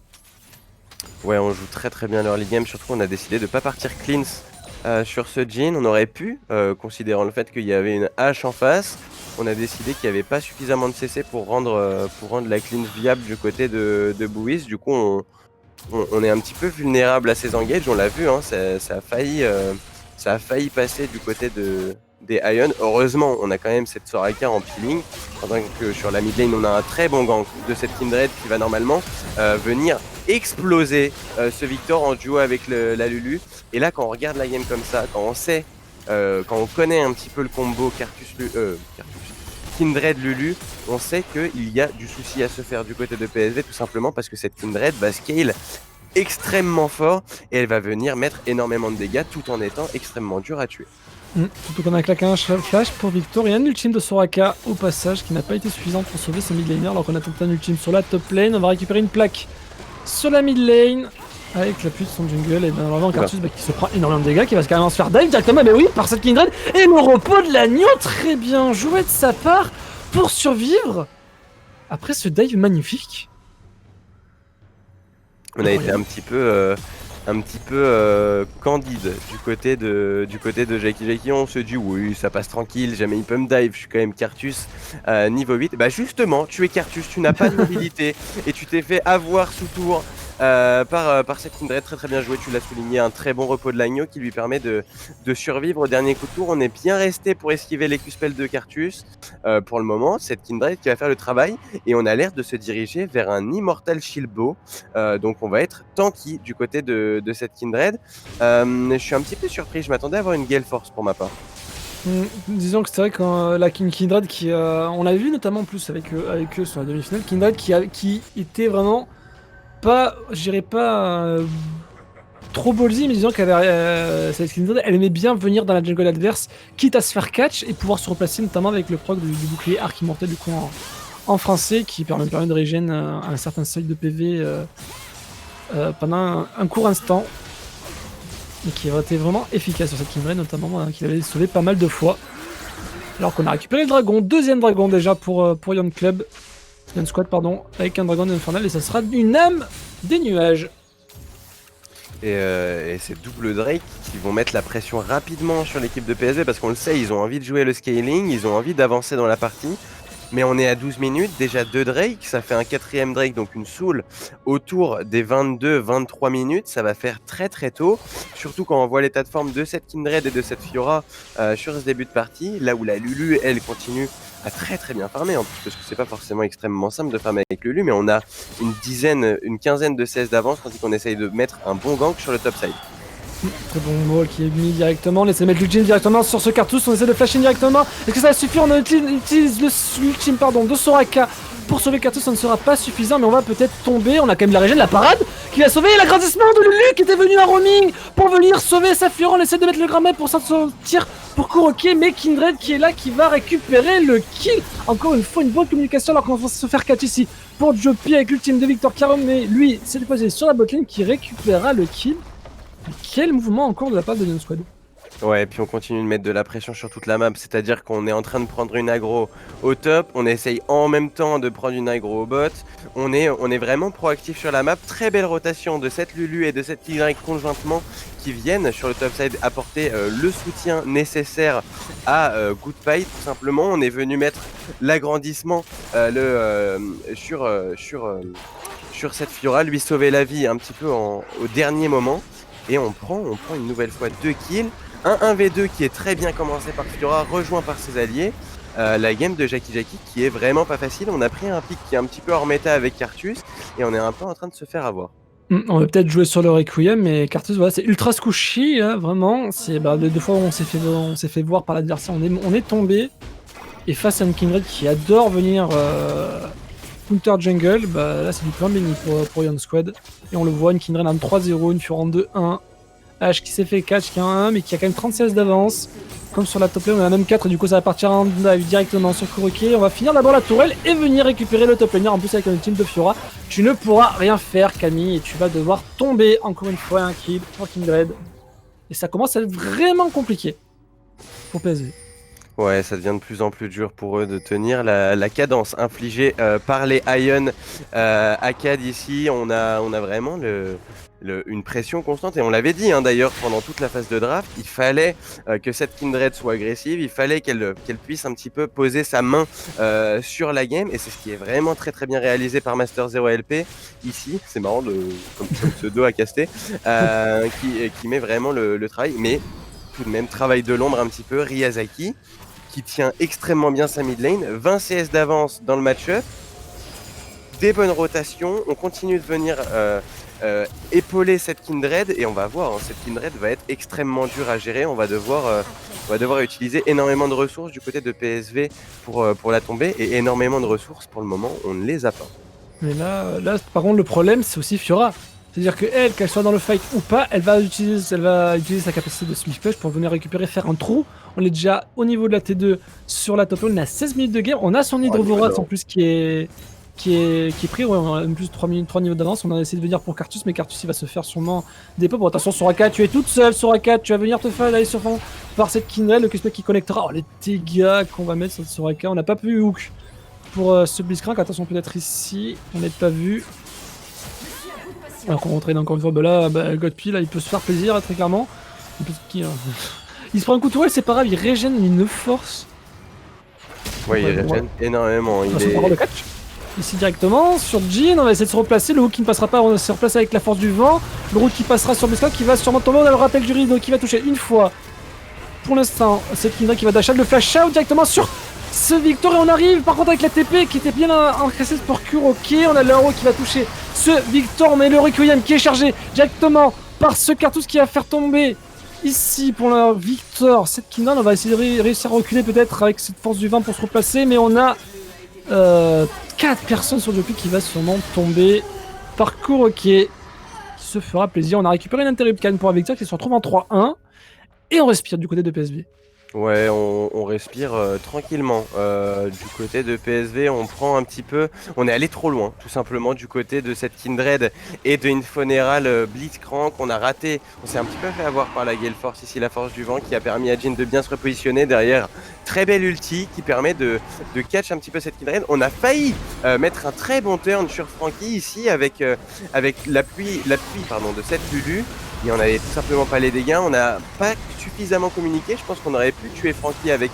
Ouais, on joue très très bien l'early game, surtout qu'on a décidé de pas partir cleans sur ce Jhin. On aurait pu, considérant le fait qu'il y avait une hache en face, on a décidé qu'il n'y avait pas suffisamment de CC pour rendre la cleanse viable du côté de Buis. Du coup, on est un petit peu vulnérable à ces engages, on l'a vu, hein, ça a failli passer du côté des Ion. Heureusement, on a quand même cette Soraka en peeling, pendant que sur la mid lane, on a un très bon gank de cette Kindred qui va normalement venir exploser ce Victor en duo avec la Lulu. Et là, quand on regarde la game comme ça, quand on sait, quand on connaît un petit peu le combo Kindred Lulu, on sait qu'il y a du souci à se faire du côté de PSV, tout simplement parce que cette Kindred va scale extrêmement fort et elle va venir mettre énormément de dégâts tout en étant extrêmement dure à tuer. Surtout qu'on a claqué un flash pour Victor et un ultime de Soraka au passage qui n'a pas été suffisant pour sauver son mid laner alors qu'on a tenté un ultime sur la top lane. On va récupérer une plaque sur la mid lane avec l'appui de son jungle et bien normalement Cartus qui se prend énormément de dégâts, qui va carrément se faire dive directement, mais oui, par cette Kindred et le repos de l'agneau, très bien joué de sa part pour survivre après ce dive magnifique. On a été un petit peu candide du côté de Jackie. On se dit oui, ça passe tranquille, jamais il peut me dive, je suis quand même Cartus niveau 8. Bah justement, tu es Cartus, tu n'as pas de mobilité et tu t'es fait avoir sous tour par cette Kindred, très très bien joué, tu l'as souligné, un très bon repos de l'agneau qui lui permet de survivre au dernier coup de tour. On est bien resté pour esquiver les Q-spells de Cartus pour le moment, cette Kindred qui va faire le travail et on a l'air de se diriger vers un Immortal Shieldbow, donc on va être tanky du côté de cette Kindred. Je suis un petit peu surpris, je m'attendais à avoir une Gale Force pour ma part. Disons que c'est vrai que la Kindred qui on l'a vu notamment en plus avec eux sur la demi-finale, Kindred qui était vraiment pas, je dirais pas trop ballsy, mais disons qu'elle cette Kindred, elle aimait bien venir dans la jungle adverse, quitte à se faire catch et pouvoir se replacer notamment avec le proc du bouclier arc immortel du coup en français qui permet de régène un certain seuil de PV pendant un court instant. Et qui a été vraiment efficace sur cette Kindred, notamment qui l'avait sauvé pas mal de fois. Alors qu'on a récupéré le dragon, deuxième dragon déjà pour Yon Squad, pardon, avec un dragon infernal et ça sera une âme des nuages. Et c'est double Drake qui vont mettre la pression rapidement sur l'équipe de PSV parce qu'on le sait, ils ont envie de jouer le scaling, ils ont envie d'avancer dans la partie. Mais on est à 12 minutes, déjà 2 Drake, ça fait un 4ème Drake, donc une soul autour des 22-23 minutes, ça va faire très très tôt, surtout quand on voit l'état de forme de cette Kindred et de cette Fiora sur ce début de partie, là où la Lulu, elle, continue à très très bien farmer en plus, parce que c'est pas forcément extrêmement simple de farmer avec Lulu, mais on a une quinzaine de CS d'avance, tandis qu'on essaye de mettre un bon gank sur le top side. Très bon ball qui est mis directement, on essaie de mettre l'ultime directement sur ce Cartus, on essaie de flasher directement. Est-ce que ça va suffire? On utilise l'ultime de Soraka pour sauver Cartus, ça ne sera pas suffisant, mais on va peut-être tomber. On a quand même la régène, la parade qui va sauver l'agrandissement de Lulu qui était venu en roaming pour venir sauver sa Fiora. On essaie de mettre le grammet pour sortir pour Kuroki, mais Kindred qui est là, qui va récupérer le kill. Encore une fois, une bonne communication alors qu'on va se faire catch ici pour Joppy avec l'ultime de Victor Caron, mais lui, c'est posé sur la botlane qui récupérera le kill. Quel mouvement encore de la part de Yon Squad. Ouais, et puis on continue de mettre de la pression sur toute la map, c'est-à-dire qu'on est en train de prendre une aggro au top, on essaye en même temps de prendre une aggro au bot, on est vraiment proactif sur la map, très belle rotation de cette Lulu et de cette Y conjointement qui viennent sur le top side apporter le soutien nécessaire à Goodfight, tout simplement. On est venu mettre l'agrandissement sur cette Fiora, lui sauver la vie un petit peu au dernier moment. Et on prend une nouvelle fois 2 kills, un 1v2 qui est très bien commencé par Fiora, rejoint par ses alliés. La game de Jackie qui est vraiment pas facile, on a pris un pick qui est un petit peu hors méta avec Cartus, et on est un peu en train de se faire avoir. On va peut-être jouer sur le Requiem, mais Cartus, voilà, c'est ultra squishy, hein, vraiment. C'est deux fois où on s'est fait voir par l'adversaire, on est tombé. Et face à une Kindred qui adore venir counter jungle, bah là c'est du plein béni pour Yon Squad. Et on le voit, une Kindred en 3-0, une Fiora en 2-1. H qui s'est fait catch, qui a un 1, mais qui a quand même 30 CS d'avance. Comme sur la top lane, on a même 4, du coup ça va partir en dive directement sur Kuroki. On va finir d'abord la tourelle et venir récupérer le top laner. En plus avec un team de Fiora, tu ne pourras rien faire Camille, et tu vas devoir tomber encore une fois un kill pour Kindred. Et ça commence à être vraiment compliqué pour PSV. Ouais, ça devient de plus en plus dur pour eux de tenir la cadence infligée par les Ion Akkad ici. On a vraiment une pression constante et on l'avait dit d'ailleurs pendant toute la phase de draft, il fallait que cette Kindred soit agressive, il fallait qu'elle puisse un petit peu poser sa main sur la game et c'est ce qui est vraiment très très bien réalisé par Master 0 LP ici. C'est marrant comme pseudo à caster, qui met vraiment le travail, mais tout de même travail de l'ombre un petit peu. Ryazaki qui tient extrêmement bien sa mid lane, 20 CS d'avance dans le match-up, des bonnes rotations, on continue de venir épauler cette Kindred et on va voir, cette Kindred va être extrêmement dure à gérer, on va devoir utiliser énormément de ressources du côté de PSV pour la tomber et énormément de ressources pour le moment, on ne les a pas. Mais là, par contre, le problème, c'est aussi Fiora. C'est-à-dire qu'elle soit dans le fight ou pas, elle va utiliser sa capacité de Swift Push pour venir récupérer, faire un trou. On est déjà au niveau de la T2 sur la top lane, on a 16 minutes de game, on a son Hydrovorax en plus qui est pris, ouais, on a plus de 3 niveaux d'avance, on a essayé de venir pour Cartus, mais Cartus il va se faire sûrement des pop. Bon, attention Soraka, tu es toute seule Soraka, tu vas venir te faire aller sur fond par cette Kindred, le Q-Spec qui connectera. Oh les dégâts qu'on va mettre sur Soraka, on n'a pas pu hook pour ce Blitzcrank, attention peut-être ici, on n'est pas vu. Alors qu'on entraîne encore une fois, Godpie là il peut se faire plaisir très clairement. Il se prend un coup de toile, c'est pas grave, il régène une force. Oui, il régène énormément. Il est... le catch. Ici directement, sur Jhin, on va essayer de se replacer, le hook qui ne passera pas, on va se replacer avec la force du vent. Le route qui passera sur Blitzcrank qui va sûrement tomber, on a le rappel du rideau qui va toucher une fois. Pour l'instant, c'est Kindred qui va dash out, le flash out directement sur ce Victor et on arrive par contre avec la TP qui était bien encaissée pour Kuroke. On a l'euro qui va toucher ce Victor, mais le Requiem qui est chargé directement par ce Cartus qui va faire tomber ici pour la Victor. Cette Kindred, on va essayer de réussir à reculer peut-être avec cette force du vent pour se replacer, mais on a 4 personnes sur le pic qui va sûrement tomber par Kuroke qui se fera plaisir. On a récupéré une interrupt canne pour la Victor qui se retrouve en 3-1 et on respire du côté de PSV. Ouais, on respire tranquillement. Du côté de PSV, on prend un petit peu... On est allé trop loin, tout simplement, du côté de cette Kindred et de Infoneral Blitzcrank. On a raté, on s'est un petit peu fait avoir par la Gale Force, ici la force du vent, qui a permis à Jhin de bien se repositionner derrière. Très belle ulti qui permet de catch un petit peu cette Kindred. On a failli mettre un très bon turn sur Franky ici avec l'appui de cette Lulu. Et on n'avait tout simplement pas les dégâts, on n'a pas suffisamment communiqué, je pense qu'on aurait pu tuer Franky avec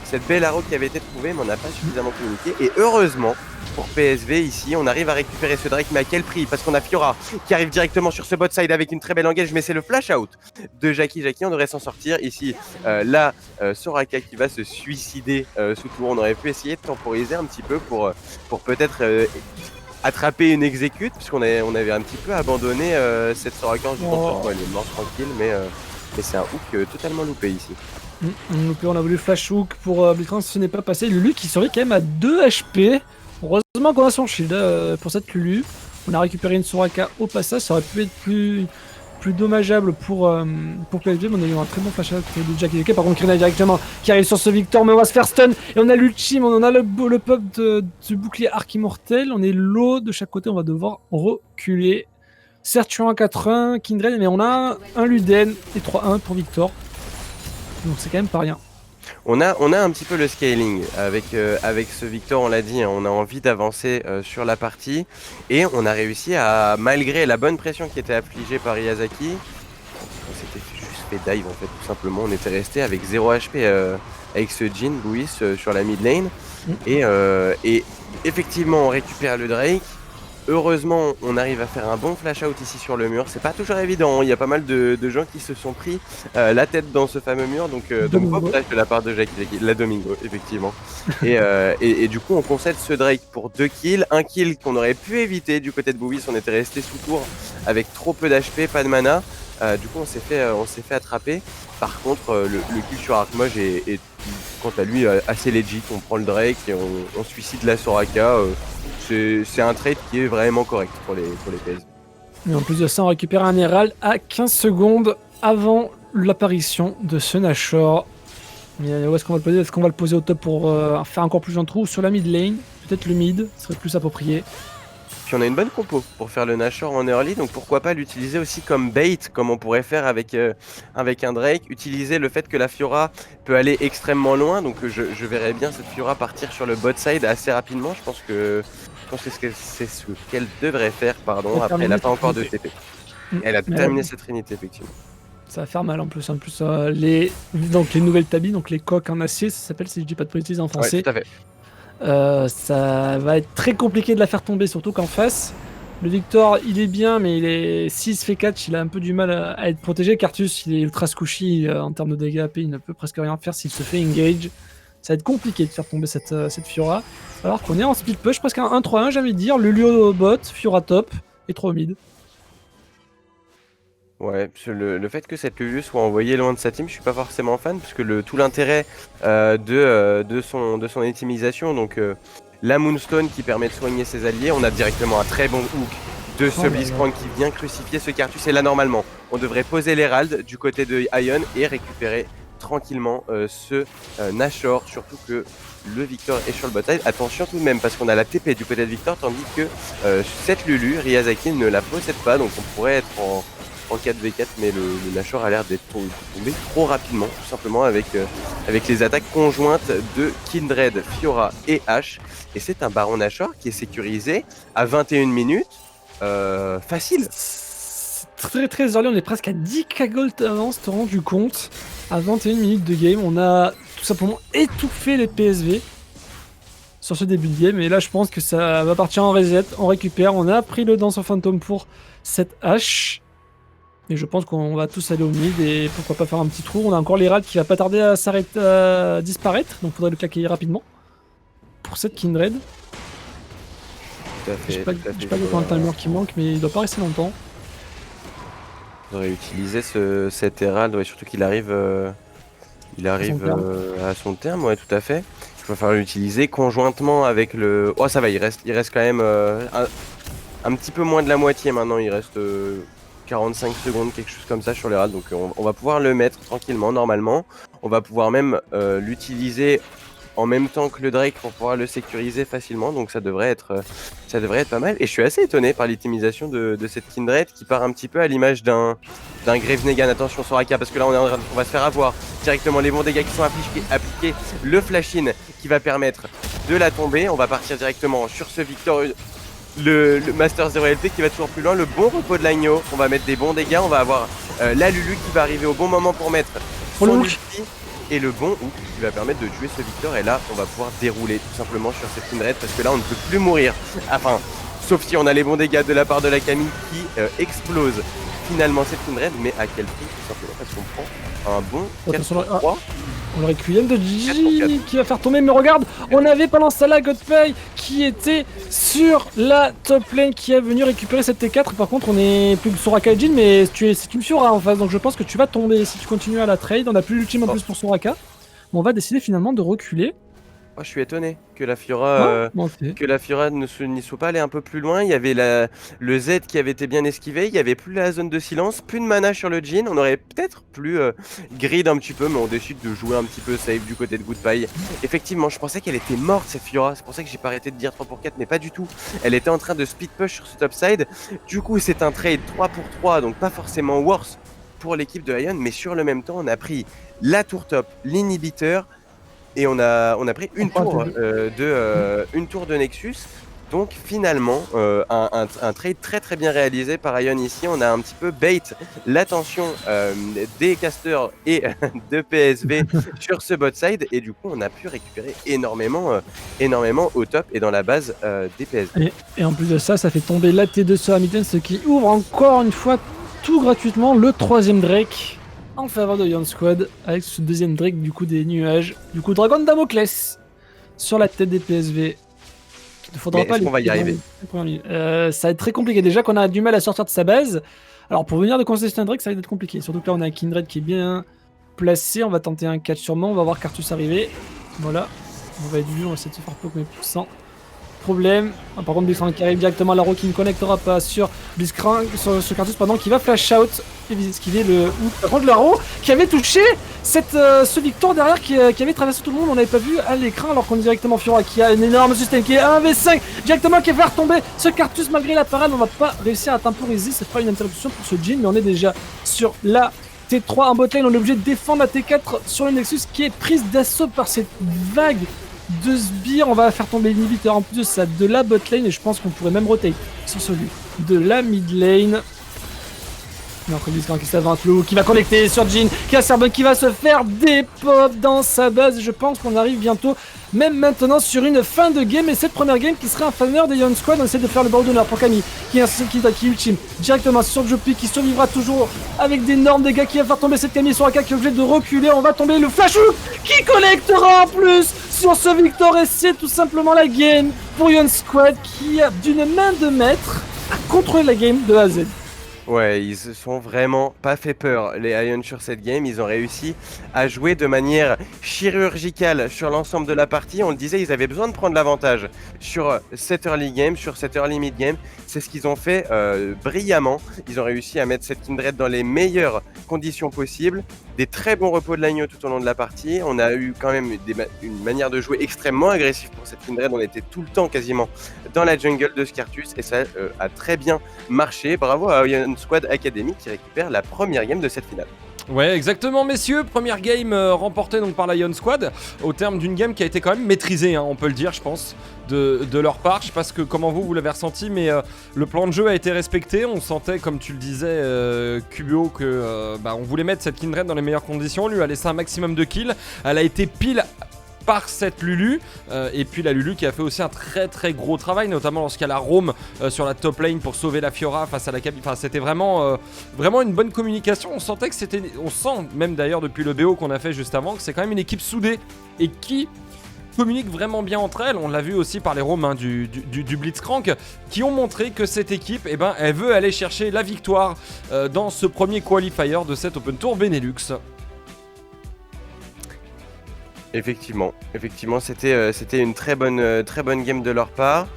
cette belle arrow qui avait été trouvée, mais on n'a pas suffisamment communiqué. Et heureusement pour PSV ici, on arrive à récupérer ce Drake, mais à quel prix? Parce qu'on a Fiora qui arrive directement sur ce bot side avec une très belle engage, mais c'est le flash out de Jackie, on devrait s'en sortir. Ici, Soraka qui va se suicider sous tour, on aurait pu essayer de temporiser un petit peu pour peut-être... attraper une exécute, puisqu'on avait un petit peu abandonné cette Soraka en jouant sur elle est morte tranquille, mais c'est un hook totalement loupé ici. On a voulu flash hook pour Blitzcrank, ce n'est pas passé. Lulu qui survit quand même à 2 HP. Heureusement qu'on a son shield pour cette Lulu. On a récupéré une Soraka au passage, ça aurait pu être plus dommageable pour PSV, mais on a eu un très bon flash out de Jackie. Par contre, Krina directement qui arrive sur ce Victor, mais on va se faire stun. Et on a l'ultime, on a le pop du bouclier arc immortel. On est low de chaque côté, on va devoir reculer. Certes, tu as un 4-1, Kindred, mais on a un Luden et 3-1 pour Victor. Donc c'est quand même pas rien. On a un petit peu le scaling avec ce Victor, on l'a dit, on a envie d'avancer sur la partie et on a réussi à, malgré la bonne pression qui était affligée par Ryazaki, on s'était juste fait dive en fait, tout simplement. On était resté avec 0 HP avec ce Jhin, Louis sur la mid lane et effectivement on récupère le Drake. Heureusement, on arrive à faire un bon flash out ici sur le mur. C'est pas toujours évident, il y a pas mal de gens qui se sont pris la tête dans ce fameux mur. Donc bon flash de la part de Jackie, la Domingo, effectivement. et du coup, on concède ce Drake pour 2 kills. Un kill qu'on aurait pu éviter du côté de Bouvis. On était resté sous tour avec trop peu d'HP, pas de mana. Du coup, on s'est fait attraper. Par contre, le kill sur Arcmoj est quant à lui assez legit. On prend le Drake et on suicide la Soraka. C'est un trade qui est vraiment correct pour les PSV. Et en plus de ça, on récupère un Herald à 15 secondes avant l'apparition de ce Nashor. Où est-ce qu'on va le poser? Est-ce qu'on va le poser au top pour faire encore plus un trou sur la mid lane? Peut-être le mid serait plus approprié. Puis on a une bonne compo pour faire le Nashor en early, donc pourquoi pas l'utiliser aussi comme bait, comme on pourrait faire avec, avec un Drake. Utiliser le fait que la Fiora peut aller extrêmement loin, donc je verrais bien cette Fiora partir sur le bot side assez rapidement. Je pense que c'est ce qu'elle devrait faire, pardon. Après, elle n'a pas encore de TP. Elle a terminé cette trinité, effectivement. Ça va faire mal en plus. Les nouvelles tabis, donc les coques en acier, ça s'appelle, si je dis pas de bêtises en français. Ouais, tout à fait. Ça va être très compliqué de la faire tomber, surtout qu'en face, le Victor, il est bien, mais il est 6 fait catch, il a un peu du mal à être protégé. Cartus, il est ultra squishy en termes de dégâts AP, il ne peut presque rien faire s'il se fait engage. Ça va être compliqué de faire tomber cette Fiora. Alors qu'on est en split push, presque un 1-3-1, j'ai envie de dire. Lulu au bot, Fiora top et 3 au mid. Ouais, le fait que cette Lulu soit envoyée loin de sa team, je suis pas forcément fan, parce que tout l'intérêt de son itemisation, donc la Moonstone qui permet de soigner ses alliés, on a directement un très bon hook de ce Blitzcrank qui vient crucifier ce Cartus, et là normalement, on devrait poser l'Herald du côté de Ion et récupérer tranquillement ce Nashor, surtout que le Victor est sur le bot side. Attention tout de même, parce qu'on a la TP du côté de Victor, tandis que cette Lulu, Ryazaki ne la possède pas, donc on pourrait être en 4v4, mais le Nashor a l'air d'être tombé trop rapidement, tout simplement avec les attaques conjointes de Kindred, Fiora et H. Et c'est un Baron Nashor qui est sécurisé à 21 minutes, facile. Très très early, on est presque à 10k gold d'avance, te rendu compte. À 21 minutes de game, on a tout simplement étouffé les PSV sur ce début de game. Et là, je pense que ça va partir en reset, on récupère. On a pris le Dance of Phantom pour cette hache. Et je pense qu'on va tous aller au mid et pourquoi pas faire un petit trou. On a encore l'Herald qui va pas tarder à s'arrêter, à disparaître. Donc faudrait le claquer rapidement. Pour cette Kindred. Tout à fait. Je sais pas combien de timer qui manque, mais il doit pas rester longtemps. On aurait utilisé cet Herald, ouais, surtout qu'il arrive, à son terme, ouais, tout à fait. Il va falloir l'utiliser conjointement avec le... Oh, ça va, il reste quand même un petit peu moins de la moitié maintenant, il reste 45 secondes, quelque chose comme ça sur l'Herald, donc on va pouvoir le mettre tranquillement, normalement. On va pouvoir même l'utiliser en même temps que le Drake pour pouvoir le sécuriser facilement, donc ça devrait être pas mal. Et je suis assez étonné par l'itemisation de cette Kindred qui part un petit peu à l'image d'un Gravenegan. Attention Soraka, parce que là on va se faire avoir directement les bons dégâts qui sont appliqués, le flash-in qui va permettre de la tomber. On va partir directement sur ce Victor, le Master 0 LP qui va toujours plus loin, le bon repos de l'agneau. On va mettre des bons dégâts, on va avoir la Lulu qui va arriver au bon moment pour mettre son ulti. Et le bon hook qui va permettre de tuer ce Victor, et là on va pouvoir dérouler tout simplement sur cette Kindred, parce que là on ne peut plus mourir, enfin sauf si on a les bons dégâts de la part de la Camille qui explose finalement cette Kindred, mais à quel prix? Tout simplement parce qu'on prend un bon 4-3. On le requiem de Gigi qui va faire tomber, mais regarde, on avait pendant ça là Godpay qui était sur la top lane, qui est venu récupérer cette T4. Par contre, on est plus que Soraka et Jhin, mais c'est une Fiora en face, donc je pense que tu vas tomber si tu continues à la trade. On a plus l'ultime en plus pour Soraka, mais on va décider finalement de reculer. Oh, je suis étonné que la Fiora, n'y soit pas allée un peu plus loin. Il y avait le Z qui avait été bien esquivé, il y avait plus la zone de silence, plus de mana sur le Jhin. On aurait peut-être plus grid un petit peu, mais on décide de jouer un petit peu safe du côté de Goodpie. Effectivement, je pensais qu'elle était morte cette Fiora, c'est pour ça que j'ai pas arrêté de dire 3 pour 4, mais pas du tout. Elle était en train de speed push sur ce topside. Du coup, c'est un trade 3 pour 3, donc pas forcément worse pour l'équipe de Ion, mais sur le même temps, on a pris la tour top, l'inhibiteur, et on a pris une tour de Nexus. Donc finalement, un trade très très bien réalisé par Ion ici. On a un petit peu bait l'attention des casters et de PSV sur ce bot side. Et du coup, on a pu récupérer énormément au top et dans la base des PSV. Et en plus de ça, ça fait tomber la T2 sur Hamilton, ce qui ouvre encore une fois tout gratuitement le 3ème Drake en faveur de Ion Squad, avec ce 2ème Drake du coup des nuages, du coup Dragon de Damoclès sur la tête des PSV. Il ne faudra pas qu'on va y arriver. Ça va être très compliqué, déjà qu'on a du mal à sortir de sa base. Alors pour venir de contester un Drake, ça va être compliqué, surtout que là on a Kindred qui est bien placé. On va tenter un catch sûrement, on va voir Cartus arriver. Voilà, on va être vu, on va essayer de se faire poke mais sans problème. Par contre, Blitzcrank qui arrive directement à l'arrow qui ne connectera pas sur Blitzcrank, sur ce Cartus pendant qui va flash out et esquiver le hook. Par contre, l'arrow qui avait touché ce Victor derrière qui avait traversé tout le monde, on n'avait pas vu à l'écran alors qu'on est directement Fiora qui a un énorme sustain qui est 1v5 directement qui va faire tomber ce Cartus malgré la parade. On va pas réussir à temporiser, c'est pas une interruption pour ce Jhin, mais on est déjà sur la T3 en botlane. On est obligé de défendre la T4 sur le Nexus qui est prise d'assaut par cette vague de sbires. On va faire tomber l'inhibiteur en plus de ça de la botlane et je pense qu'on pourrait même rotate sur celui de la mid lane. Non, Blitzcrank qui s'avance, qui va connecter sur Jhin, qui a Serbun qui va se faire des pop dans sa base. Je pense qu'on arrive bientôt, même maintenant, sur une fin de game. Et cette première game qui serait un faneur des Young Squad. On essaie de faire le ball d'honneur pour Camille, qui ultime directement sur Jopi, qui survivra toujours avec d'énormes dégâts, qui va faire tomber cette Camille sur AK, qui est obligé de reculer. On va tomber le flash hook, qui connectera en plus sur ce Victor. Et c'est tout simplement la game pour Young Squad, qui, d'une main de maître, a contrôlé la game de A à Z. Ouais, ils se sont vraiment pas fait peur, les Ion, sur cette game. Ils ont réussi à jouer de manière chirurgicale sur l'ensemble de la partie. On le disait, ils avaient besoin de prendre l'avantage sur cette early game, sur cette early mid game. C'est ce qu'ils ont fait brillamment. Ils ont réussi à mettre cette Kindred dans les meilleures conditions possibles. Des très bons repos de l'agneau tout au long de la partie. On a eu quand même une manière de jouer extrêmement agressive pour cette Kindred. On était tout le temps quasiment dans la jungle de Scartus et ça a très bien marché. Bravo à Ion Squad Academy qui récupère la première game de cette finale. Ouais, exactement, messieurs. Première game remportée donc par la Ion Squad au terme d'une game qui a été quand même maîtrisée, hein, on peut le dire, je pense, de leur part. Je sais pas comment vous l'avez ressenti, mais le plan de jeu a été respecté. On sentait, comme tu le disais, Cubio, que on voulait mettre cette Kindred dans les meilleures conditions. On lui a laissé un maximum de kills. Elle a été pile par cette Lulu, et puis la Lulu qui a fait aussi un très très gros travail, notamment lorsqu'elle a roam sur la top lane pour sauver la Fiora face à la cabine. Enfin, c'était vraiment une bonne communication. On sentait que on sent même d'ailleurs depuis le BO qu'on a fait juste avant que c'est quand même une équipe soudée et qui communique vraiment bien entre elles. On l'a vu aussi par les roams du Blitzcrank qui ont montré que cette équipe, elle veut aller chercher la victoire dans ce premier qualifier de cette Open Tour Benelux. Effectivement, c'était une très bonne game de leur part.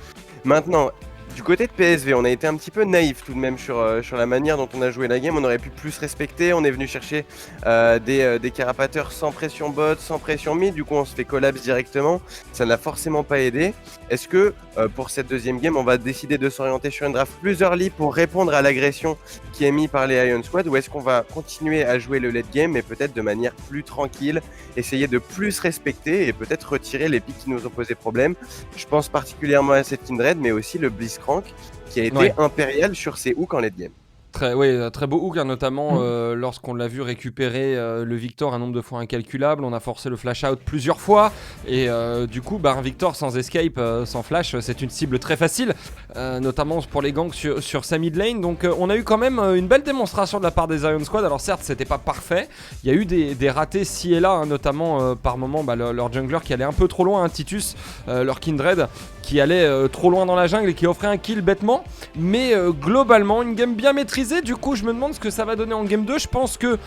Maintenant, du côté de PSV, on a été un petit peu naïf tout de même sur la manière dont on a joué la game. On aurait pu plus respecter. On est venu chercher des carapateurs sans pression bot, sans pression mid. Du coup, on se fait collapse directement. Ça n'a forcément pas aidé. Est-ce que pour cette deuxième game, on va décider de s'orienter sur une draft plus early pour répondre à l'agression qui est mise par les Ion Squad, ou est-ce qu'on va continuer à jouer le late game mais peut-être de manière plus tranquille, essayer de plus respecter et peut-être retirer les pics qui nous ont posé problème? Je pense particulièrement à cette Kindred, mais aussi le Blitzcrank qui a été impérial sur ses hooks en late game. Très beau hook, hein, notamment lorsqu'on l'a vu récupérer le Victor un nombre de fois incalculable. On a forcé le flash out plusieurs fois et du coup un Victor sans escape, sans flash, c'est une cible très facile, notamment pour les ganks sur sa mid lane. Donc on a eu quand même une belle démonstration de la part des Ion Squad. Alors certes c'était pas parfait, il y a eu des ratés ci et là, hein, notamment par moment leur jungler qui allait un peu trop loin, hein, Titus, leur Kindred qui allait trop loin dans la jungle et qui offrait un kill bêtement, mais globalement une game bien maîtrisée. Du coup je me demande ce que ça va donner en game 2. Je pense que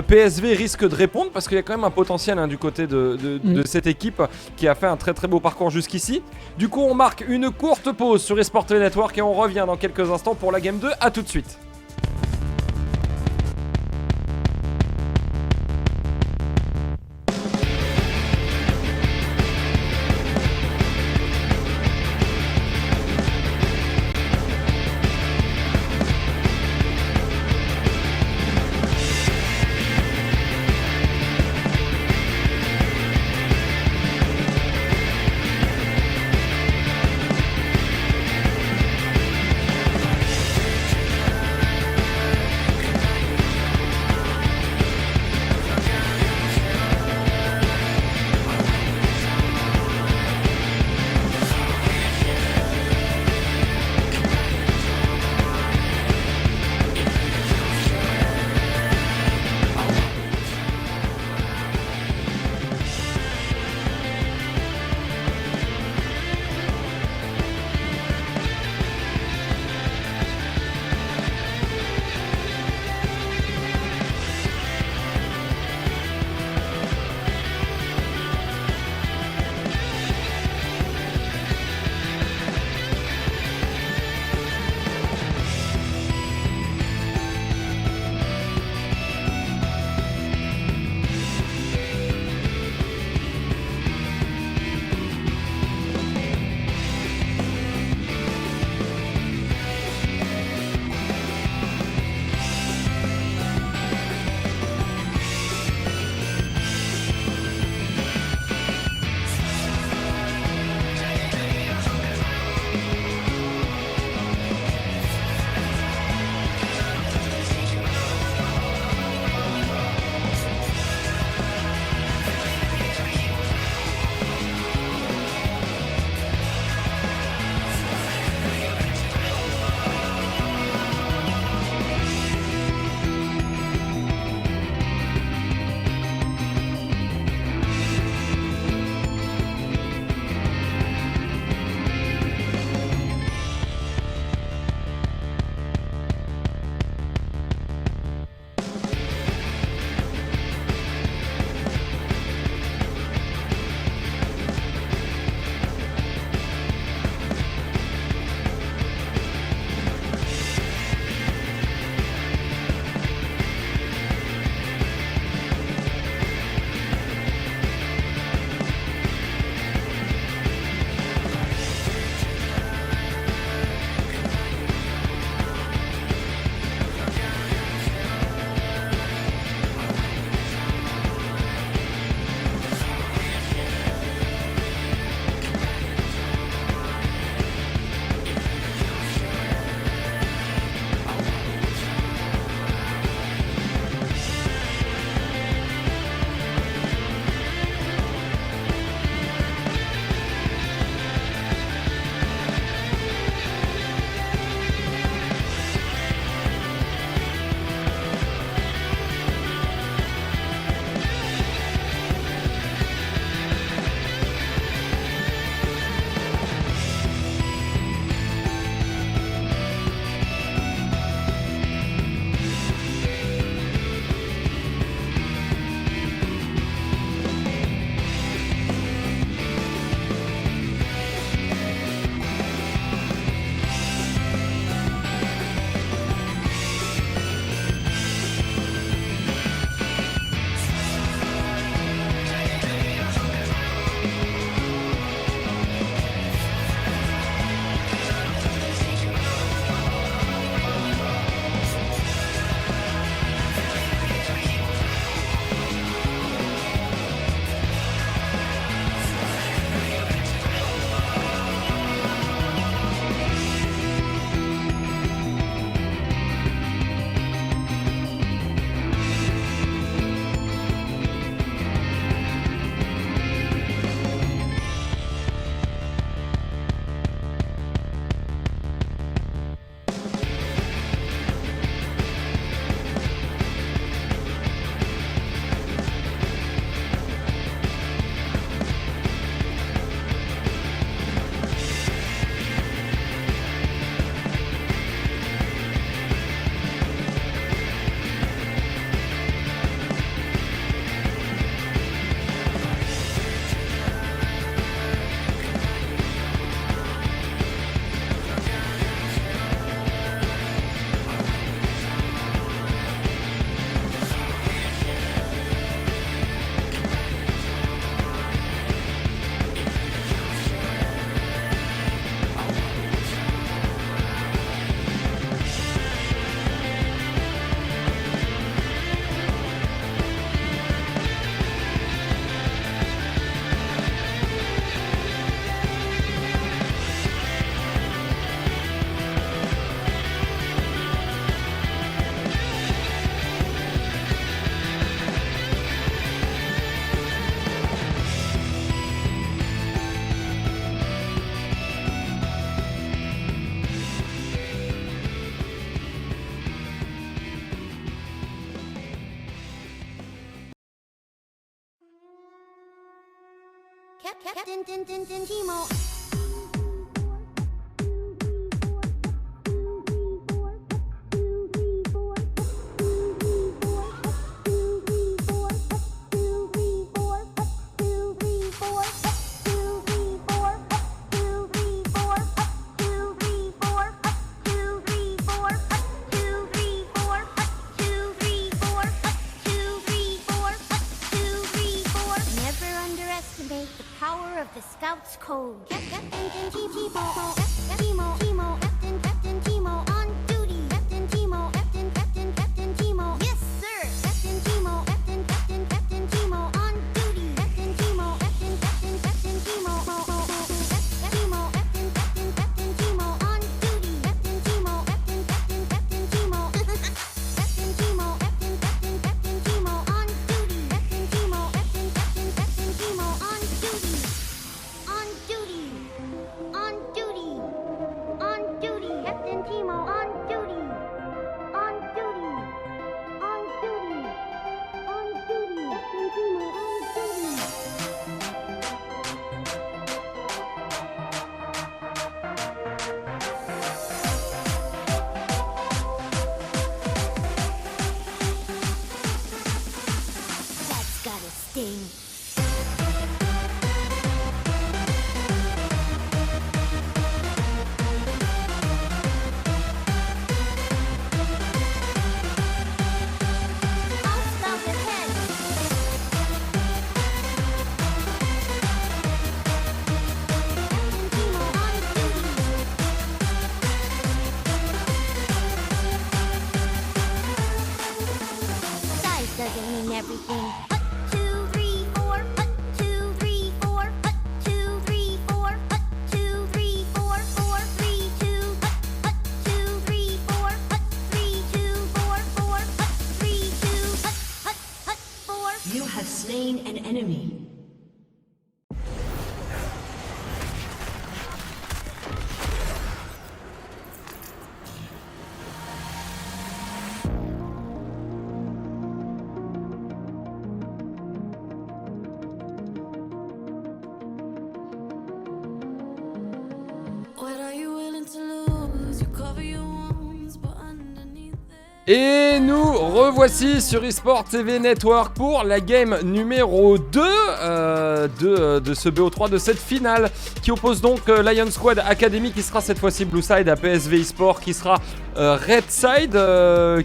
PSV risque de répondre parce qu'il y a quand même un potentiel, hein, du côté de cette équipe qui a fait un très très beau parcours jusqu'ici. Du coup on marque une courte pause sur Esport TV Network et on revient dans quelques instants pour la game 2. A tout de suite. Captain Timo. The power of the Scouts Code. Captain Timo, Captain Timo, on duty. Captain Timo, yes sir. Captain Timo, Captain Timo, on duty. Captain Timo, Captain Timo, Captain Timo, on duty. Captain Timo, Captain Timo, Captain Timo, Captain Timo, on duty. Captain Timo, Captain Timo, on duty. On duty. On duty. On duty. Captain Timo, on duty. On duty. On duty. On duty. Captain Timo, on duty. That's gotta sting. I'll stop ahead. Captain Timo on duty. Size doesn't mean everything. 2, 3, 4. 2, 3, 4. 2, 3, 4. 2, 3, 4. 4, 3, 2. 2, 3, 4. 3, 2, 4. 4, 3, 2. 4. You have slain an enemy. What are you willing to lose? You cover your wounds, but underneath it. Et nous revoici sur eSport TV Network pour la game numéro 2 de ce BO3, de cette finale qui oppose donc Lion Squad Academy qui sera cette fois-ci Blue Side à PSV eSport qui sera Red Side.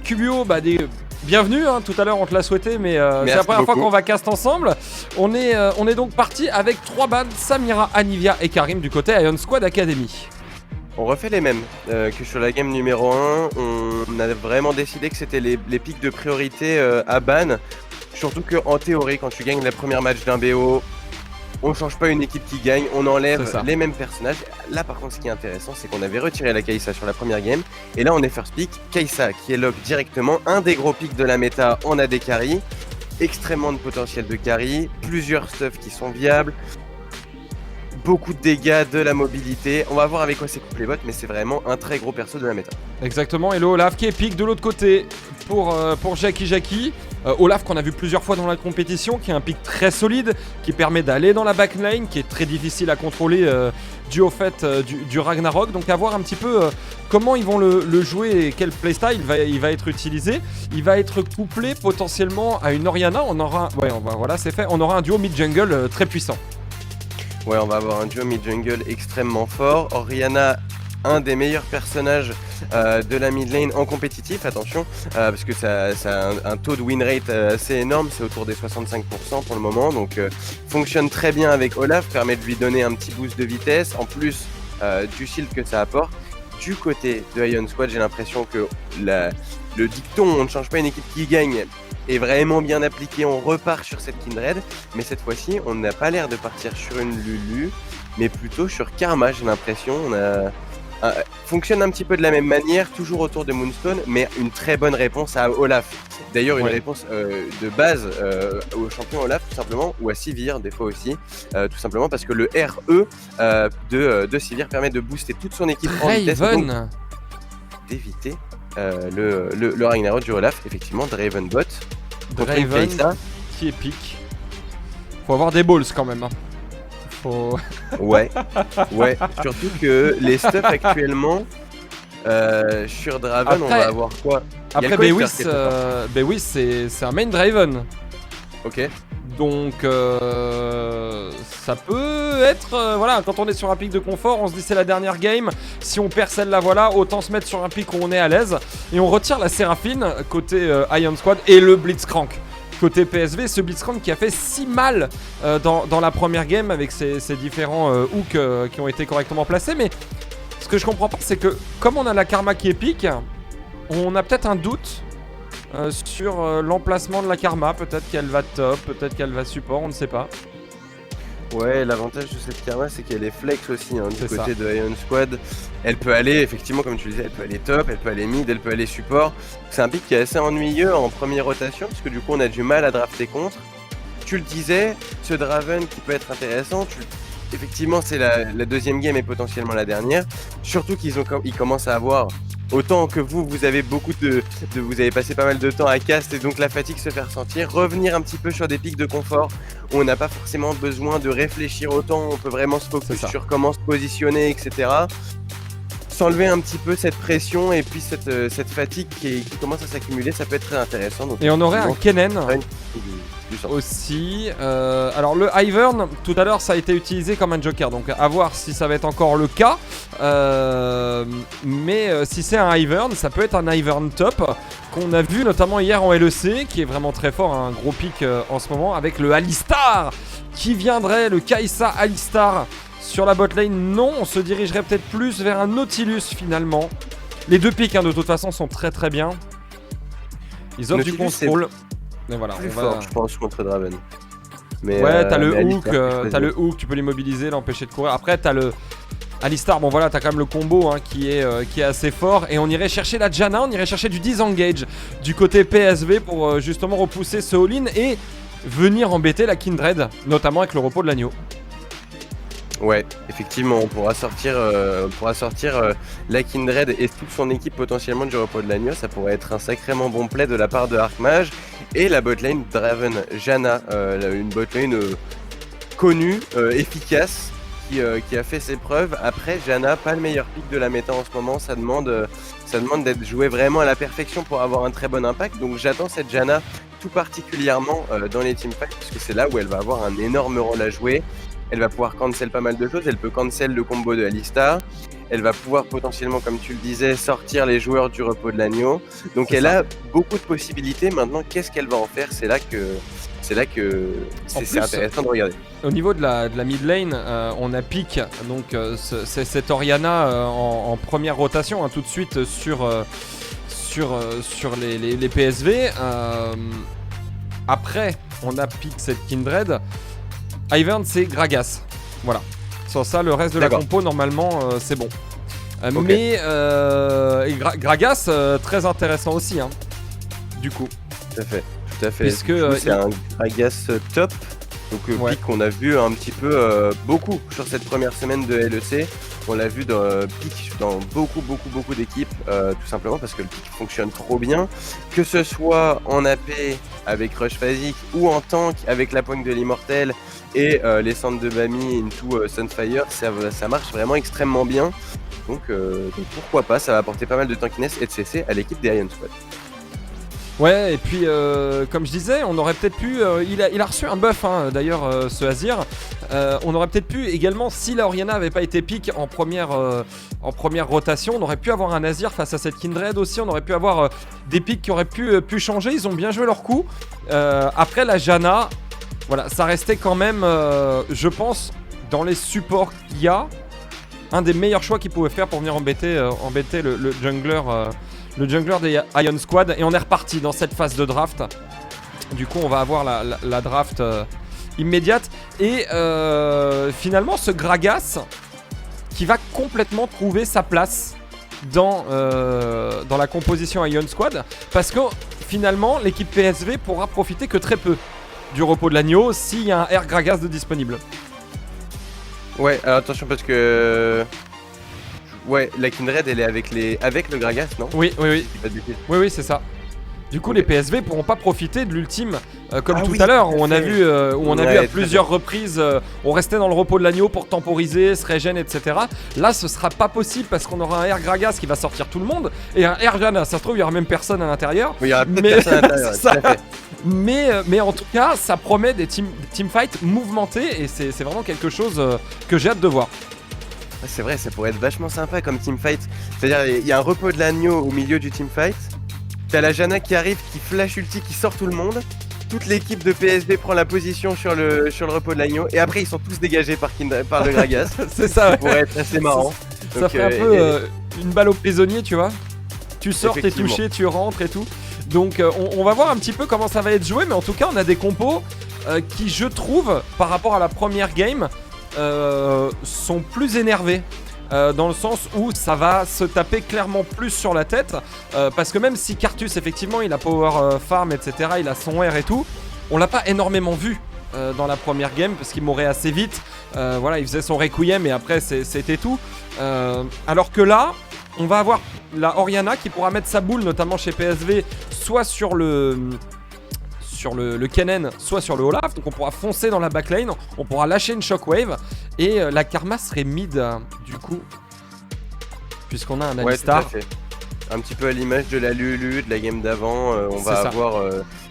Cubio, bienvenue, hein, tout à l'heure on te l'a souhaité mais c'est la première fois qu'on va cast ensemble. On est donc parti avec 3 bans, Samira, Anivia et Karim du côté Lion Squad Academy. On refait les mêmes que sur la game numéro 1. On a vraiment décidé que c'était les pics de priorité à ban. Surtout qu'en théorie, quand tu gagnes le premier match d'un BO, on change pas une équipe qui gagne, on C'est enlève ça. les mêmes personnages. Là par contre, ce qui est intéressant, c'est qu'on avait retiré la Kai'Sa sur la première game. Et là on est first pick, Kai'Sa qui est lock directement, un des gros pics de la méta en AD carry. Extrêmement de potentiel de carry, plusieurs stuffs qui sont viables. Beaucoup de dégâts, de la mobilité. On va voir avec quoi c'est couplé bot, mais c'est vraiment un très gros perso de la méta. Exactement, et le Olaf qui est pick de l'autre côté pour Jackie. Olaf qu'on a vu plusieurs fois dans la compétition, qui est un pick très solide, qui permet d'aller dans la backline, qui est très difficile à contrôler dû au fait du Ragnarok. Donc à voir un petit peu comment ils vont le jouer et quel playstyle il va être utilisé. Il va être couplé potentiellement à une Orianna. Voilà, c'est fait. On aura un duo mid-jungle très puissant. Ouais, on va avoir un duo mid-jungle extrêmement fort. Orianna, un des meilleurs personnages de la mid lane en compétitif, attention, parce que ça a un taux de win rate assez énorme, c'est autour des 65% pour le moment, donc fonctionne très bien avec Olaf, permet de lui donner un petit boost de vitesse, en plus du shield que ça apporte. Du côté de Ion Squad, j'ai l'impression que le dicton on ne change pas une équipe qui gagne est vraiment bien appliqué, on repart sur cette Kindred, mais cette fois-ci on n'a pas l'air de partir sur une Lulu, mais plutôt sur Karma, j'ai l'impression. On a fonctionne un petit peu de la même manière, toujours autour de Moonstone, mais une très bonne réponse à Olaf. D'ailleurs, une réponse de base au champion Olaf, tout simplement, ou à Sivir, des fois aussi, tout simplement parce que le RE de Sivir permet de booster toute son équipe en vitesse, donc Draven d'éviter le Ragnarok du Olaf, effectivement, Dravenbot. contre une Draven Kai'Sa. qui est pick. Faut avoir des balls quand même. Hein. Faut... Ouais, ouais. Surtout que les stuffs actuellement sur Draven, on Après- va avoir quoi? Il y a Après, le Bewis, Coister qui est très fort. Bewis, c'est un main Draven. Ok. Donc ça peut être voilà, quand on est sur un pic de confort, on se dit c'est la dernière game, si on perd celle-là voilà, autant se mettre sur un pic où on est à l'aise et on retire la Séraphine côté Ion Squad et le Blitzcrank côté PSV, ce Blitzcrank qui a fait si mal dans la première game avec ses différents hooks qui ont été correctement placés. Mais ce que je comprends pas, c'est que comme on a la karma qui est pique, on a peut-être un doute sur l'emplacement de la karma. Peut-être qu'elle va top, peut-être qu'elle va support, on ne sait pas. Ouais, l'avantage de cette karma, c'est qu'elle est flex aussi, hein, du C'est côté de Ion Squad. Elle peut aller, effectivement, comme tu le disais, elle peut aller top, elle peut aller mid, elle peut aller support. C'est un pick qui est assez ennuyeux en première rotation, parce que du coup, on a du mal à drafter contre. Tu le disais, ce Draven qui peut être intéressant, effectivement, c'est la deuxième game et potentiellement la dernière. Surtout qu'ils commencent à avoir, autant que vous avez beaucoup vous avez passé pas mal de temps à cast et donc la fatigue se fait ressentir. Revenir un petit peu sur des pics de confort où on n'a pas forcément besoin de réfléchir autant, on peut vraiment se focus sur comment se positionner, etc. S'enlever un petit peu cette pression et puis cette fatigue qui commence à s'accumuler, ça peut être très intéressant. Donc, Et on aurait un Kennen du sens. aussi. Alors le Ivern, tout à l'heure ça a été utilisé comme un joker, donc à voir si ça va être encore le cas. Mais si c'est un Ivern, ça peut être un Ivern top qu'on a vu notamment hier en LEC, qui est vraiment très fort, un gros pic en ce moment, avec le Alistar qui viendrait, le Kai'Sa Alistar sur la bot lane. Non, on se dirigerait peut-être plus vers un Nautilus finalement. Les deux pics de toute façon sont très très bien. Ils offrent du Nautilus, contrôle. Mais voilà, Plus on va... fort, je pense, contre Draven. Mais, Ouais, t'as le mais hook, Alistar, t'as le hook, tu peux l'immobiliser, l'empêcher de courir. Après, t'as le Alistar, bon voilà, t'as quand même le combo qui est assez fort. Et on irait chercher la Janna, on irait chercher du disengage du côté PSV pour justement repousser ce all-in et venir embêter la Kindred, notamment avec le repos de l'agneau. Ouais, effectivement, on pourra sortir la Kindred et toute son équipe potentiellement du repos de l'agneau. Ça pourrait être un sacrément bon play de la part de Archmage. Et la botlane Draven Janna, une botlane connue, efficace, qui a fait ses preuves. Après, Janna, pas le meilleur pick de la méta en ce moment. Ça demande d'être joué vraiment à la perfection pour avoir un très bon impact. Donc j'attends cette Janna tout particulièrement dans les teamfights, parce que c'est là où elle va avoir un énorme rôle à jouer. Elle va pouvoir cancel pas mal de choses, elle peut cancel le combo de Alistar, elle va pouvoir potentiellement, comme tu le disais, sortir les joueurs du repos de l'agneau. Donc elle a beaucoup de possibilités. Maintenant, qu'est-ce qu'elle va en faire? C'est là que c'est intéressant de regarder. Au niveau de la mid lane, on a pick donc cette Orianna en première rotation tout de suite sur les PSV. Après, on a pick cette Kindred. Ivern, c'est Gragas. Voilà. Sans ça, le reste de la compo, normalement, c'est bon. Ok. Mais Gragas, très intéressant aussi. Du coup. Tout à fait. Puisque, Du coup, c'est un Gragas top. Donc Ouais. pick qu'on a vu un petit peu beaucoup sur cette première semaine de LEC. On l'a vu pick dans beaucoup d'équipes, tout simplement parce que le pick fonctionne trop bien. Que ce soit en AP avec Rush Phasic ou en tank avec la pointe de l'immortel et les centres de Bami into Sunfire, ça marche vraiment extrêmement bien. Donc pourquoi pas, ça va apporter pas mal de tankiness et de CC à l'équipe des Ion Squad. Ouais, et puis comme je disais, on aurait peut-être pu. Il a reçu un buff d'ailleurs, ce Azir. On aurait peut-être pu également, si la Orianna avait pas été pick en première rotation, on aurait pu avoir un Azir face à cette Kindred aussi. On aurait pu avoir des picks qui auraient pu changer. Ils ont bien joué leur coup. Après la Janna, voilà, ça restait quand même, je pense, dans les supports qu'il y a, un des meilleurs choix qu'ils pouvaient faire pour venir embêter le jungler. Le jungler des Ion Squad. Et on est reparti dans cette phase de draft. Du coup on va avoir la draft immédiate. Et finalement ce Gragas qui va complètement trouver sa place dans la composition Ion Squad. Parce que finalement l'équipe PSV pourra profiter que très peu du repos de l'agneau s'il y a un R Gragas de disponible. Ouais, alors attention parce que... Ouais, la Kindred elle est avec le Gragas, non? Oui. Je dis pas de bêtises. Oui, c'est ça. Du coup, Ok. les PSV pourront pas profiter de l'ultime comme Ah tout oui, à l'heure, tout où à on a fait. vu, où on a Ouais, vu à très plusieurs reprises, on restait dans le repos de l'agneau pour temporiser, se régène, etc. Là, ce sera pas possible parce qu'on aura un Air Gragas qui va sortir tout le monde et un Air Jana. Ça se trouve, il y aura même personne à l'intérieur. Oui, il y aura peut-être Mais- personne à l'intérieur, c'est ça. tout à fait. Mais en tout cas, ça promet des teamfights mouvementés et c'est vraiment quelque chose que j'ai hâte de voir. Ah, c'est vrai, ça pourrait être vachement sympa comme teamfight. C'est-à-dire, il y a un repos de l'agneau au milieu du teamfight. T'as la Jana qui arrive, qui flash ulti, qui sort tout le monde. Toute l'équipe de PSV prend la position sur le repos de l'agneau. Et après, ils sont tous dégagés par le Gragas. C'est ça, Ça ouais. pourrait être assez marrant. Ça Donc, fait un et- peu une balle au prisonnier, tu vois. Tu sors, t'es Effectivement. touché, tu rentres et tout. Donc on va voir un petit peu comment ça va être joué, mais en tout cas on a des compos qui, je trouve, par rapport à la première game, sont plus énervés. Dans le sens où ça va se taper clairement plus sur la tête, parce que même si Cartus effectivement il a power farm, etc., il a son air et tout, on l'a pas énormément vu dans la première game parce qu'il mourait assez vite. Voilà, il faisait son requiem et après c'était tout. Alors que là, on va avoir la Orianna qui pourra mettre sa boule, notamment chez PSV, soit sur le Kennen, soit sur le Olaf. Donc on pourra foncer dans la backline, on pourra lâcher une shockwave et la Karma serait mid du coup, puisqu'on a un Ouais, tout à Alistar. fait. Un petit peu à l'image de la Lulu, de la game d'avant, on C'est va ça. avoir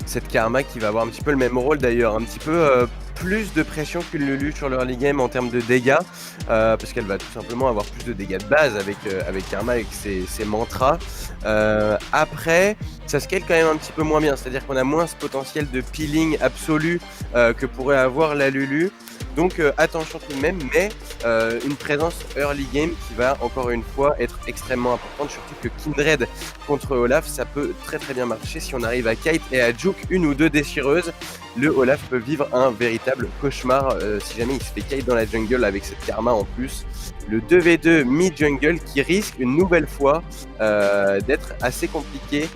cette Karma qui va avoir un petit peu le même rôle d'ailleurs, un petit peu plus de pression qu'une Lulu sur le early game en termes de dégâts, parce qu'elle va tout simplement avoir plus de dégâts de base avec Karma, avec ses mantras. Après, ça scale quand même un petit peu moins bien, c'est-à-dire qu'on a moins ce potentiel de peeling absolu que pourrait avoir la Lulu. Donc attention tout de même, mais une présence early game qui va encore une fois être extrêmement importante, surtout que Kindred contre Olaf, ça peut très très bien marcher si on arrive à kite et à juke une ou deux déchireuses. Le Olaf peut vivre un véritable cauchemar si jamais il se fait kite dans la jungle avec cette Karma en plus. Le 2v2 mid-jungle qui risque une nouvelle fois d'être assez compliqué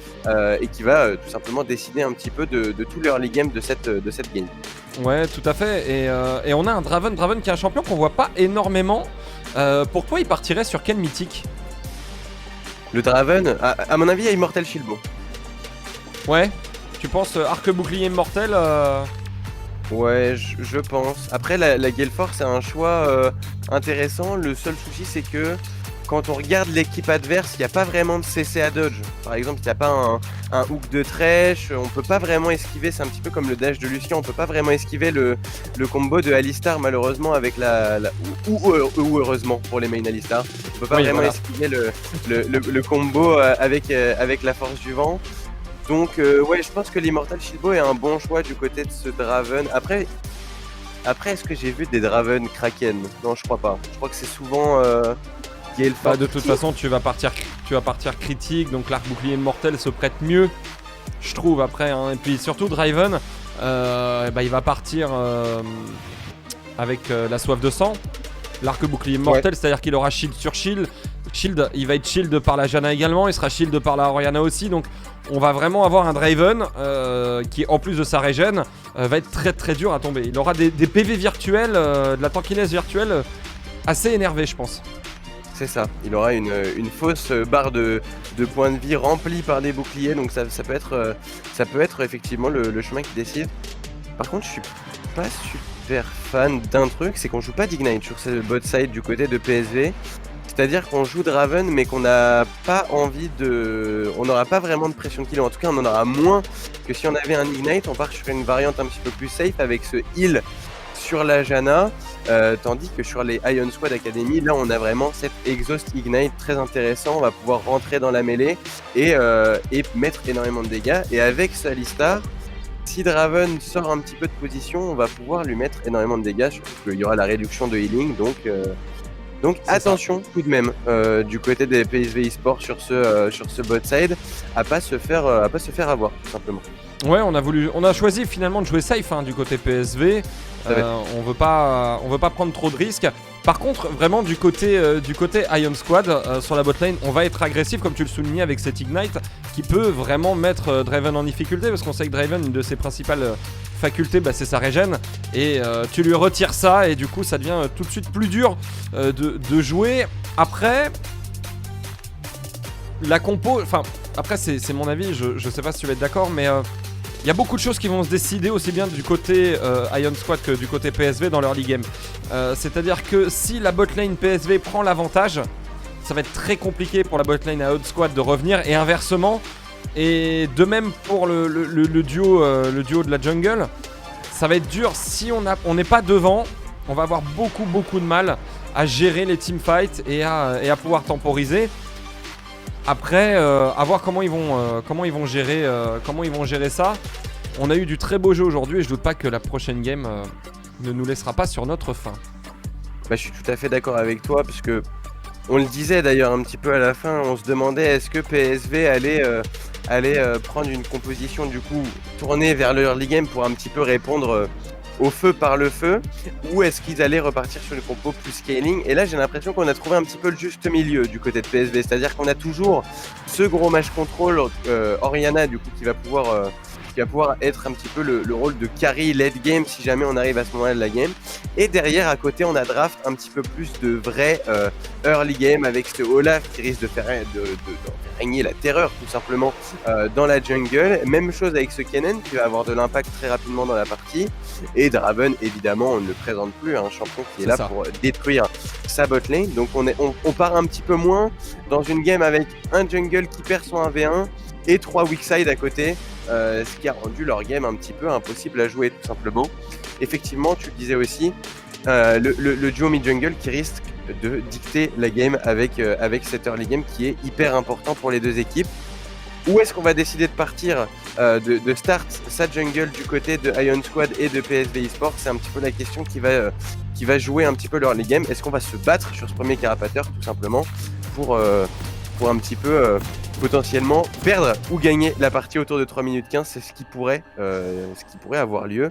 et qui va tout simplement décider un petit peu de tout l'early game de cette game. Ouais, tout à fait. Et on a un Draven qui est un champion qu'on voit pas énormément. Pour toi, il partirait sur quel mythique? Le Draven, à mon avis, il y a Immortal Shieldbo. Ouais. Tu penses arc bouclier immortel Ouais, je pense. Après, la Gale Force, c'est un choix intéressant. Le seul souci, c'est que quand on regarde l'équipe adverse, il n'y a pas vraiment de CC à dodge. Par exemple, il n'y a pas un hook de Thresh, on peut pas vraiment esquiver, c'est un petit peu comme le dash de Lucian, on peut pas vraiment esquiver le combo de Alistar malheureusement avec ou heureusement pour les main Alistar. On peut pas Oui, vraiment voilà. esquiver le combo avec la force du vent. Donc ouais, je pense que l'Immortal Shieldbo est un bon choix du côté de ce Draven. Après est-ce que j'ai vu des Draven Kraken? Non, je crois pas. Je crois que c'est souvent Gale Bah, Force. de toute façon, tu vas partir critique, donc l'arc bouclier immortel se prête mieux, je trouve, après. Hein. Et puis surtout, Draven, bah, il va partir avec la soif de sang. L'arc bouclier immortel, c'est-à-dire qu'il aura shield sur shield. Shield, il va être shield par la Jana également, il sera shield par la Orianna aussi. Donc on va vraiment avoir un Draven qui, en plus de sa régène, va être très très dur à tomber. Il aura des PV virtuels, de la tankiness virtuelle assez énervée, je pense. C'est ça, il aura une fausse barre de points de vie remplie par des boucliers, donc ça peut être effectivement le chemin qui décide. Par contre, je suis pas super fan d'un truc, c'est qu'on joue pas d'Ignite sur ce bot side du côté de PSV. C'est-à-dire qu'on joue Draven, mais qu'on n'a pas envie de... On n'aura pas vraiment de pression kill, en tout cas on en aura moins que si on avait un Ignite. On part sur une variante un petit peu plus safe avec ce heal sur la Jana, tandis que sur les Iron Squad Academy, là on a vraiment cet Exhaust Ignite très intéressant. On va pouvoir rentrer dans la mêlée et mettre énormément de dégâts. Et avec ce Alistar, si Draven sort un petit peu de position, on va pouvoir lui mettre énormément de dégâts, surtout qu'il y aura la réduction de healing, donc attention tout de même du côté des PSV eSports sur ce bot side à pas se faire avoir tout simplement. Ouais, on a choisi finalement de jouer safe hein, du côté PSV. On veut pas prendre trop de risques. Par contre, vraiment du côté Ion Squad sur la botlane, on va être agressif comme tu le soulignais avec cet Ignite qui peut vraiment mettre Draven en difficulté parce qu'on sait que Draven, une de ses principales facultés, bah, c'est sa régène et tu lui retires ça et du coup ça devient tout de suite plus dur de jouer. Après, la compo, enfin après c'est mon avis, je sais pas si tu vas être d'accord, mais il y a beaucoup de choses qui vont se décider aussi bien du côté Ion Squad que du côté PSV dans l'early game. C'est-à-dire que si la botlane PSV prend l'avantage, ça va être très compliqué pour la botlane Ion Squad de revenir et inversement. Et de même pour le duo de la jungle, ça va être dur si on n'est pas devant. On va avoir beaucoup de mal à gérer les teamfights et à pouvoir temporiser. Après, à voir comment ils vont gérer ça. On a eu du très beau jeu aujourd'hui et je doute pas que la prochaine game ne nous laissera pas sur notre faim. Bah, je suis tout à fait d'accord avec toi parce que on le disait d'ailleurs un petit peu à la fin, on se demandait est-ce que PSV allait prendre une composition du coup tournée vers le early game pour un petit peu répondre au feu par le feu, ou est-ce qu'ils allaient repartir sur le compo plus scaling. Et là j'ai l'impression qu'on a trouvé un petit peu le juste milieu du côté de PSV, c'est-à-dire qu'on a toujours ce gros match control Orianna du coup qui va pouvoir être un petit peu le rôle de carry late game si jamais on arrive à ce moment-là de la game. Et derrière à côté on a draft un petit peu plus de vrai early game avec ce Olaf qui risque de faire régner la terreur tout simplement dans la jungle. Même chose avec ce Kennen qui va avoir de l'impact très rapidement dans la partie. Et Draven évidemment on ne le présente plus, un champion qui est là pour détruire sa botlane. Donc on part un petit peu moins dans une game avec un jungle qui perd son 1v1 et 3 weak side à côté. Ce qui a rendu leur game un petit peu impossible à jouer tout simplement. Effectivement, tu le disais aussi, le duo mid-jungle qui risque de dicter la game avec cet early game qui est hyper important pour les deux équipes. Où est-ce qu'on va décider de partir, de start sa jungle du côté de Ion Squad et de PSV Esports? C'est un petit peu la question qui va jouer un petit peu leur early game. Est-ce qu'on va se battre sur ce premier carapateur tout simplement pour un petit peu potentiellement perdre ou gagner la partie autour de 3 minutes 15, c'est ce qui pourrait avoir lieu.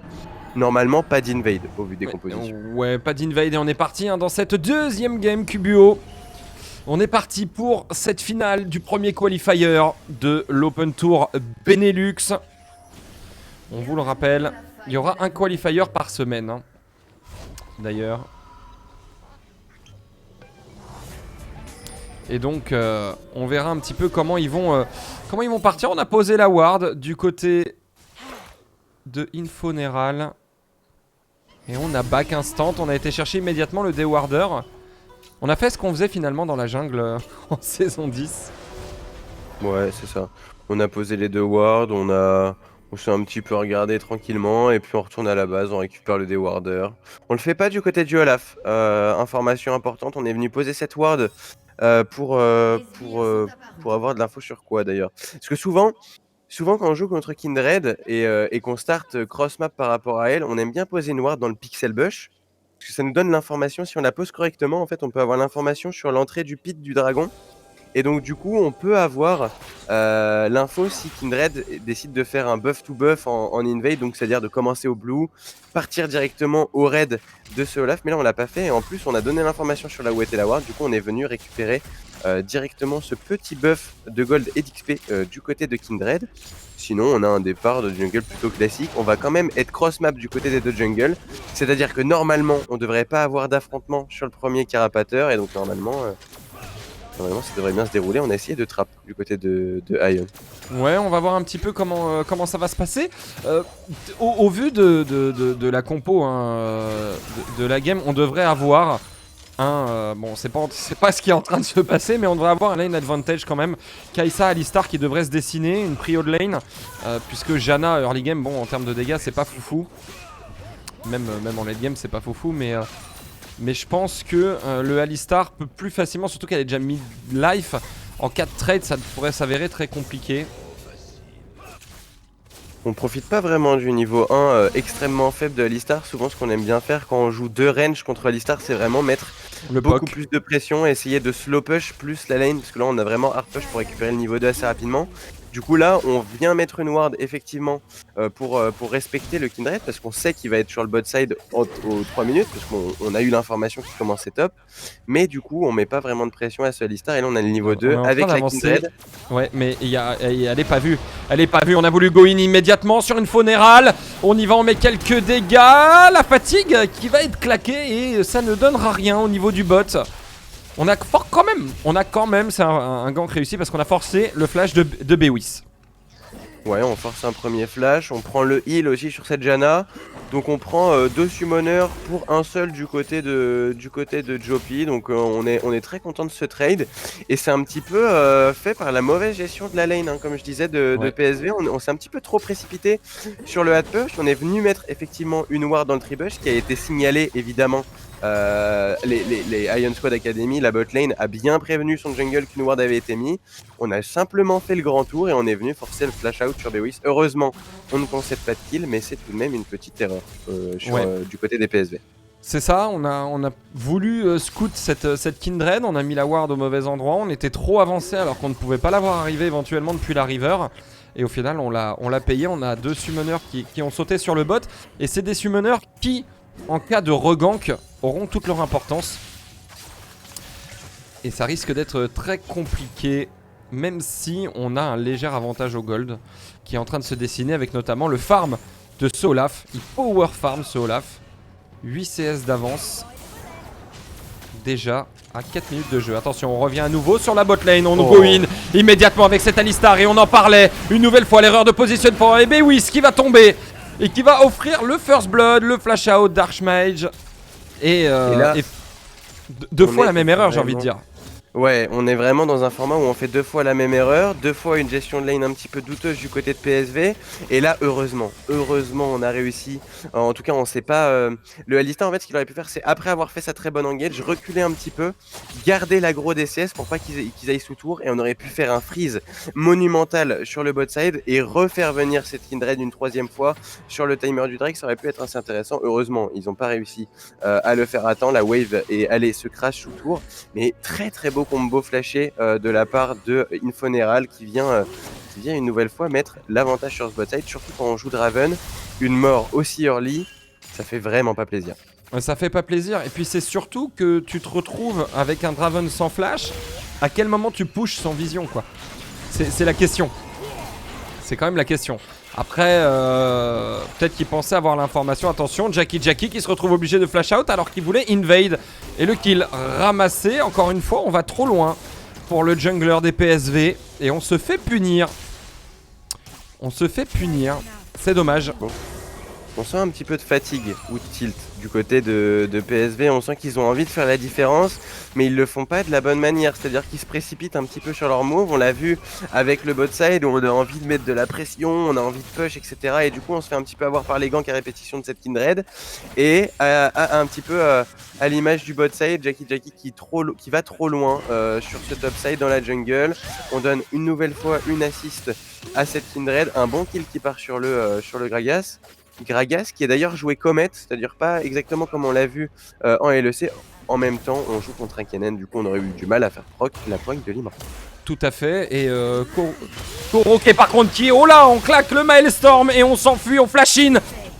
Normalement, pas d'invade au vu des compositions. Ouais, pas d'invade et on est parti dans cette deuxième game QBO. On est parti pour cette finale du premier qualifier de l'Open Tour Benelux. On vous le rappelle, il y aura un qualifier par semaine. D'ailleurs. Et donc, on verra un petit peu comment ils vont partir. On a posé la ward du côté de Infoneral. Et on a back instant. On a été chercher immédiatement le dewarder. On a fait ce qu'on faisait finalement dans la jungle en saison 10. Ouais, c'est ça. On a posé les deux wards, on s'est un petit peu regardé tranquillement et puis on retourne à la base, on récupère le dewarder. On le fait pas du côté du Olaf. Information importante, on est venu poser cette ward pour avoir de l'info sur quoi d'ailleurs. Parce que souvent quand on joue contre Kindred et qu'on start cross map par rapport à elle, on aime bien poser une ward dans le pixel bush. Parce que ça nous donne l'information, si on la pose correctement, en fait on peut avoir l'information sur l'entrée du pit du dragon. Et donc du coup on peut avoir l'info si Kindred décide de faire un buff to buff en invade, donc c'est-à-dire de commencer au blue, partir directement au red de ce Olaf, mais là on l'a pas fait et en plus on a donné l'information sur la Wet et la ward, du coup on est venu récupérer directement ce petit buff de gold et d'XP du côté de Kindred. Sinon on a un départ de jungle plutôt classique, on va quand même être cross map du côté des deux jungles, c'est-à-dire que normalement on devrait pas avoir d'affrontement sur le premier carapateur et donc normalement ça devrait bien se dérouler. On a essayé de trap du côté de Ion. Ouais, on va voir un petit peu comment ça va se passer. Au vu de la compo de la game, on devrait avoir bon, c'est pas ce qui est en train de se passer, mais on devrait avoir un lane advantage quand même. Kai'Sa, Alistar qui devrait se dessiner, une prio de lane, puisque Janna early game, bon en termes de dégâts c'est pas foufou. Même en late game c'est pas foufou, mais je pense que le Alistar peut plus facilement, surtout qu'elle est déjà mid-life, en 4 trades ça pourrait s'avérer très compliqué. On profite pas vraiment du niveau 1 extrêmement faible de Alistar. Souvent ce qu'on aime bien faire quand on joue 2 range contre Alistar, c'est vraiment mettre beaucoup plus de pression et essayer de slow push plus la lane, parce que là on a vraiment hard push pour récupérer le niveau 2 assez rapidement. Du coup là on vient mettre une ward effectivement pour respecter le Kindred, parce qu'on sait qu'il va être sur le bot side aux 3 minutes, parce qu'on a eu l'information qui commençait top, mais du coup on met pas vraiment de pression à ce Alistar et là on a le niveau 2 avec la Kindred. Ouais, mais elle est pas vue, on a voulu go in immédiatement sur une Fonérale, on y va, on met quelques dégâts, la fatigue qui va être claquée et ça ne donnera rien au niveau du bot. On a quand même, c'est un gank réussi parce qu'on a forcé le flash de Bewis. Ouais, on force un premier flash, on prend le heal aussi sur cette Janna. Donc on prend 2 summoners pour un seul du côté de Joppy. Donc on est très content de ce trade. Et c'est un petit peu fait par la mauvaise gestion de la lane, hein, comme je disais, de PSV. On s'est un petit peu trop précipité sur le hard push. On est venu mettre effectivement une ward dans le tribush qui a été signalée évidemment. Les Iron Squad Academy, la bot lane a bien prévenu son jungle qu'une ward avait été mise. On a simplement fait le grand tour et on est venu forcer le flash out sur Bewis. Heureusement, on ne concède pas de kill, mais c'est tout de même une petite erreur du côté des PSV. C'est ça, on a voulu scout cette Kindred, on a mis la ward au mauvais endroit, on était trop avancé alors qu'on ne pouvait pas la voir arriver éventuellement depuis la river. Et au final, on l'a payé, on a 2 summoners qui ont sauté sur le bot. Et c'est des summoners qui, en cas de regank, auront toute leur importance. Et ça risque d'être très compliqué, même si on a un léger avantage au gold qui est en train de se dessiner avec notamment le farm de ce Olaf. Il power farm ce Olaf. 8 CS d'avance. Déjà à 4 minutes de jeu. Attention, on revient à nouveau sur la bot lane. On go in immédiatement avec cet Alistar et on en parlait. Une nouvelle fois, l'erreur de position pour Bewis qui va tomber et qui va offrir le first blood, le flash out d'Archmage. Et deux fois la même erreur, j'ai envie de dire. Ouais, on est vraiment dans un format où on fait 2 fois la même erreur, 2 fois une gestion de lane un petit peu douteuse du côté de PSV. Et là, heureusement, on a réussi. En tout cas, on sait pas. Le Alistar, en fait, ce qu'il aurait pu faire, c'est après avoir fait sa très bonne engage, reculer un petit peu, garder l'aggro DCS pour pas qu'ils aillent sous tour. Et on aurait pu faire un freeze monumental sur le bot side et refaire venir cette Kindred une 3e fois sur le timer du Drake. Ça aurait pu être assez intéressant. Heureusement, ils n'ont pas réussi à le faire à temps. La wave est allée se crash sous tour. Mais très très beau combo flashé de la part de Infoneral qui vient une nouvelle fois mettre l'avantage sur ce bot side, surtout quand on joue Draven. Une mort aussi early, ça fait vraiment pas plaisir. Ça fait pas plaisir, et puis c'est surtout que tu te retrouves avec un Draven sans flash. À quel moment tu pushes sans vision, quoi? C'est la question. C'est quand même la question. Après, peut-être qu'il pensait avoir l'information. Attention, Jackie qui se retrouve obligé de flash out alors qu'il voulait invade. Et le kill ramassé. Encore une fois, on va trop loin pour le jungler des PSV. Et on se fait punir. C'est dommage. Bon. On sent un petit peu de fatigue ou de tilt du côté de PSV. On sent qu'ils ont envie de faire la différence, mais ils le font pas de la bonne manière. C'est-à-dire qu'ils se précipitent un petit peu sur leur move. On l'a vu avec le bot side où on a envie de mettre de la pression, on a envie de push, etc. Et du coup, on se fait un petit peu avoir par les ganks à répétition de cette Kindred. Et un petit peu à l'image du bot side, Jackie qui va trop loin sur ce top side dans la jungle. On donne une nouvelle fois une assist à cette Kindred. Un bon kill qui part sur le Gragas. Gragas qui est d'ailleurs joué Comet, c'est-à-dire pas exactement comme on l'a vu en LEC. En même temps, on joue contre un Kennen, du coup on aurait eu du mal à faire la proc de Lima. Tout à fait, et Koroke par contre qui est... Oh là, on claque le Maelstrom et on s'enfuit, on flash in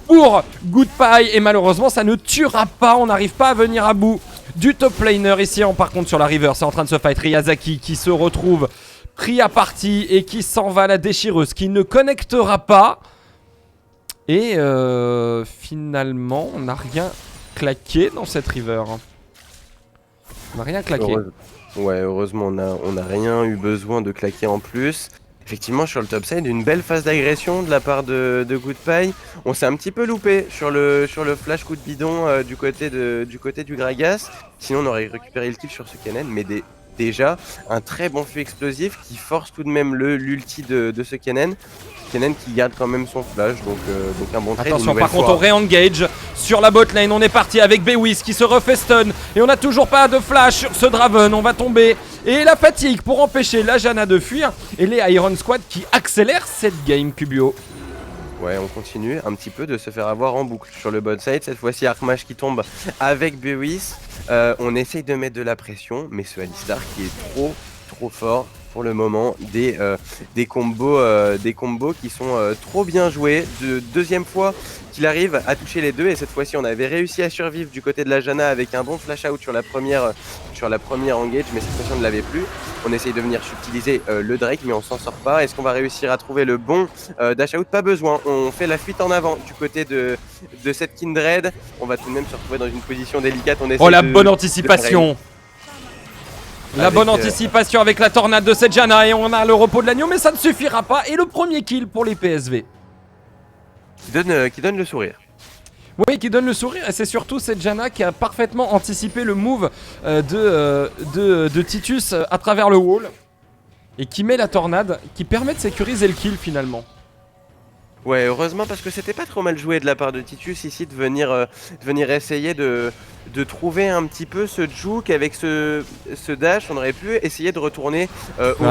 pour Goodpie. Et malheureusement ça ne tuera pas, on n'arrive pas à venir à bout du top laner. Ici par contre sur la river, c'est en train de se fight Ryazaki qui se retrouve pris à partie et qui s'en va la déchireuse, qui ne connectera pas. Et finalement, on n'a rien claqué dans cette river. On n'a rien claqué. Heureusement, on n'a rien eu besoin de claquer en plus. Effectivement, sur le top side, une belle phase d'agression de la part de Goodpie. On s'est un petit peu loupé sur le flash coup de bidon du côté du Gragas. Sinon, on aurait récupéré le kill sur ce Kennen, mais déjà un très bon feu explosif qui force tout de même l'ulti de ce Kennen. Kennen qui garde quand même son flash, donc un bon trade. Attention, par contre on réengage sur la bot lane. On est parti avec Bewis qui se refait stun. Et on n'a toujours pas de flash sur ce Draven. On va tomber. Et la fatigue pour empêcher la Janna de fuir. Et les Iron Squad qui accélèrent cette game, Cubio. Ouais, on continue un petit peu de se faire avoir en boucle sur le bot side. Cette fois-ci, Archmage qui tombe avec Bewis. On essaye de mettre de la pression, mais ce Alistar qui est trop fort pour le moment. Des combos qui sont trop bien joués. Deuxième fois qu'il arrive à toucher les deux, et cette fois-ci on avait réussi à survivre du côté de la Janna avec un bon flash out sur la première engage, mais cette fois-ci on ne l'avait plus. On essaye de venir subtiliser le Drake, mais on s'en sort pas. Est-ce qu'on va réussir à trouver le bon dash out? Pas besoin, on fait la fuite en avant du côté de cette Kindred. On va tout de même se retrouver dans une position délicate. On essaie la bonne anticipation. La Avec, bonne anticipation avec la tornade de cette Janna et on a le repos de l'agneau, mais ça ne suffira pas. Et le premier kill pour les PSV. Qui donne le sourire. Oui, qui donne le sourire, et c'est surtout cette Janna qui a parfaitement anticipé le move de Titus à travers le wall. Et qui met la tornade, qui permet de sécuriser le kill finalement. Ouais, heureusement parce que c'était pas trop mal joué de la part de Titus ici de venir essayer de trouver un petit peu ce juke avec ce dash. On aurait pu essayer de retourner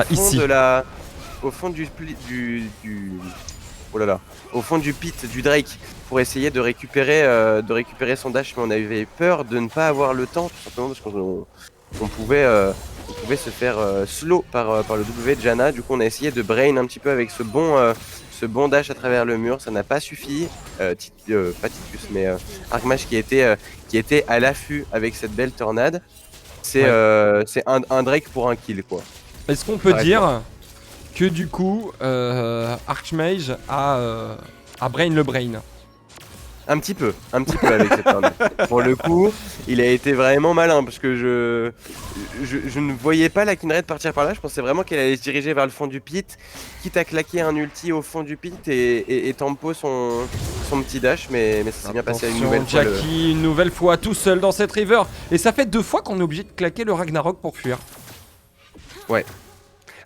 ici. au fond oh là là, au fond du pit du Drake pour essayer de récupérer son dash, mais on avait peur de ne pas avoir le temps tout simplement parce qu'on pouvait se faire slow par le W de Janna. Du coup on a essayé de brain un petit peu avec ce bon dash à travers le mur, ça n'a pas suffi. Pas Titus, mais Arcmash qui était à l'affût avec cette belle tornade. C'est un Drake pour un kill quoi. Est-ce qu'on peut Arrête dire que du coup, Archmage a brain le brain? Un petit peu avec cette tornade. Pour le coup, il a été vraiment malin parce que je ne voyais pas la Kindred partir par là. Je pensais vraiment qu'elle allait se diriger vers le fond du pit, quitte à claquer un ulti au fond du pit et tempo son petit dash, mais ça s'est bien passé à une nouvelle fois. Jackie, une nouvelle fois tout seul dans cette river. Et ça fait 2 fois qu'on est obligé de claquer le Ragnarok pour fuir. Ouais.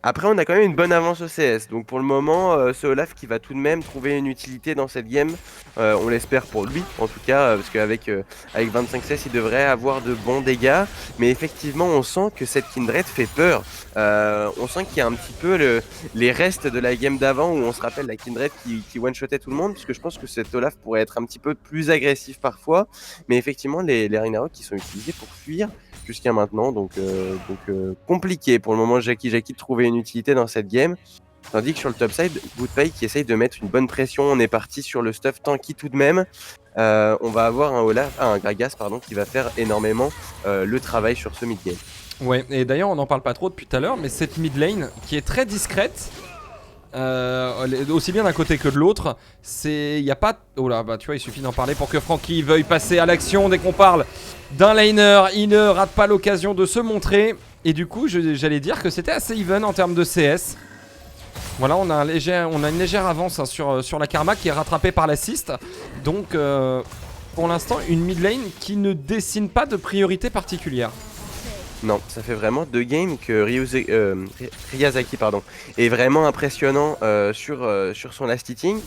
Après, on a quand même une bonne avance au CS. Donc pour le moment, ce Olaf qui va tout de même trouver une utilité dans cette game. On l'espère pour lui, en tout cas, parce qu'avec 25 CS, il devrait avoir de bons dégâts. Mais effectivement, on sent que cette Kindred fait peur. On sent qu'il y a un petit peu les restes de la game d'avant où on se rappelle la Kindred qui one-shotait tout le monde. Parce que je pense que cet Olaf pourrait être un petit peu plus agressif parfois. Mais effectivement, les Ragnarok qui sont utilisés pour fuir jusqu'à maintenant, donc compliqué pour le moment Jackie de trouver une utilité dans cette game, tandis que sur le top side, Goodpie qui essaye de mettre une bonne pression. On est parti sur le stuff tanky tout de même. On va avoir un Gragas qui va faire énormément le travail sur ce mid game. Ouais, et d'ailleurs on n'en parle pas trop depuis tout à l'heure, mais cette mid lane qui est très discrète, aussi bien d'un côté que de l'autre, il y a pas... Oh là, bah tu vois, il suffit d'en parler pour que Franky veuille passer à l'action dès qu'on parle d'un laner. Il ne rate pas l'occasion de se montrer. Et du coup, j'allais dire que c'était assez even en termes de CS. Voilà, on a une légère avance hein, sur la Karma qui est rattrapée par l'assist. Donc, pour l'instant, une mid lane qui ne dessine pas de priorité particulière. Non, ça fait vraiment 2 games que Ryazaki est vraiment impressionnant sur son last hitting.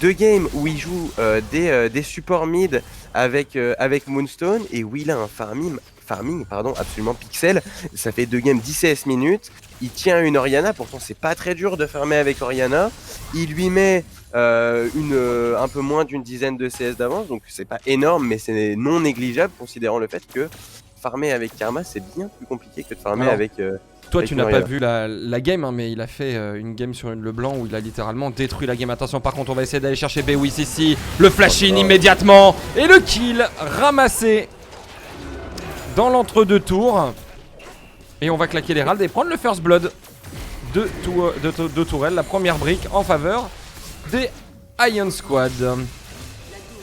2 games où il joue des supports mid avec Moonstone et où il a un farming absolument pixel. Ça fait 2 games 16 minutes. Il tient une Orianna, pourtant c'est pas très dur de farmer avec Orianna. Il lui met un peu moins d'une dizaine de CS d'avance, donc c'est pas énorme mais c'est non négligeable considérant le fait que farmer avec Karma c'est bien plus compliqué que de farmer avec... Toi avec tu n'as pas vu la game hein, mais il a fait une game sur une LeBlanc où il a littéralement détruit la game. Attention par contre on va essayer d'aller chercher Bewis ici. Le flash in immédiatement et le kill ramassé dans l'entre-deux tours. Et on va claquer l'Herald et prendre le first blood de Tourelle. La première brique en faveur des Iron Squad.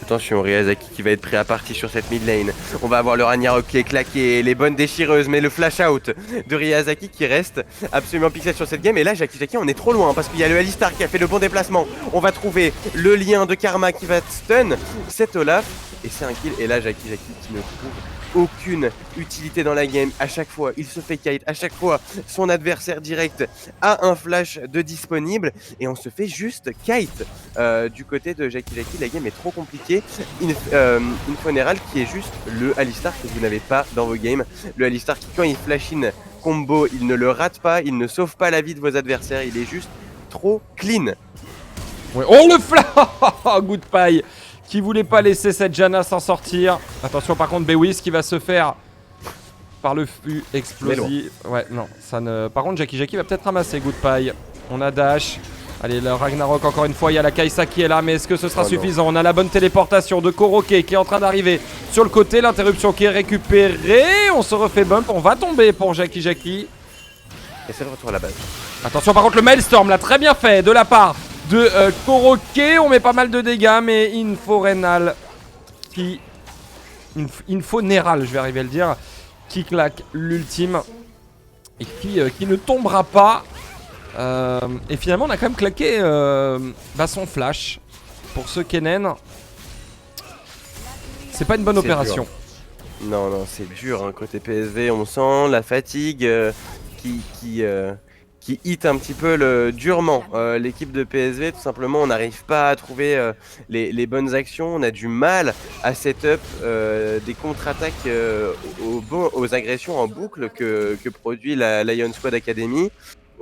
Attention, Ryazaki qui va être pris à partie sur cette mid lane. On va avoir le Ragnarok qui est claqué, les bonnes déchireuses, mais le flash out de Ryazaki qui reste absolument pixel sur cette game. Et là, Jackie, on est trop loin parce qu'il y a le Alistar qui a fait le bon déplacement. On va trouver le lien de Karma qui va stun cet Olaf. Et c'est un kill. Et là, Jackie qui ne trouve aucune utilité dans la game. À chaque fois, il se fait kite. À chaque fois, son adversaire direct a un flash de disponible. Et on se fait juste kite. Du côté de Jackie, la game est trop compliquée. Infoneral qui est juste le Alistar que vous n'avez pas dans vos games. Le Alistar qui, quand il flash in combo, il ne le rate pas. Il ne sauve pas la vie de vos adversaires. Il est juste trop clean. Ouais. Oh le flash Goodpie qui voulait pas laisser cette Janna s'en sortir. Attention par contre Bewis qui va se faire par le fût explosif. Ouais non ça ne... Par contre Jackie va peut-être ramasser Goodpie. On a dash. Allez le Ragnarok encore une fois. Il y a la Kai'Sa qui est là. Mais est-ce que ce sera suffisant? On a la bonne téléportation de Koroke qui est en train d'arriver sur le côté. L'interruption qui est récupérée. On se refait bump. On va tomber pour Jackie. Et c'est le retour à la base. Attention par contre le Maelstrom l'a très bien fait de la part de Koroke. On met pas mal de dégâts mais Inforenal qui... Infoneral je vais arriver à le dire. Qui claque l'ultime. et qui ne tombera pas. Et finalement on a quand même claqué son flash pour ce Kennen. C'est pas une bonne C'est opération. Non, non, c'est dur, hein. Côté PSV, on sent la fatigue qui hit un petit peu durement l'équipe de PSV. Tout simplement, on n'arrive pas à trouver les bonnes actions. On a du mal à set-up des contre-attaques aux agressions en boucle que produit la Lion Squad Academy.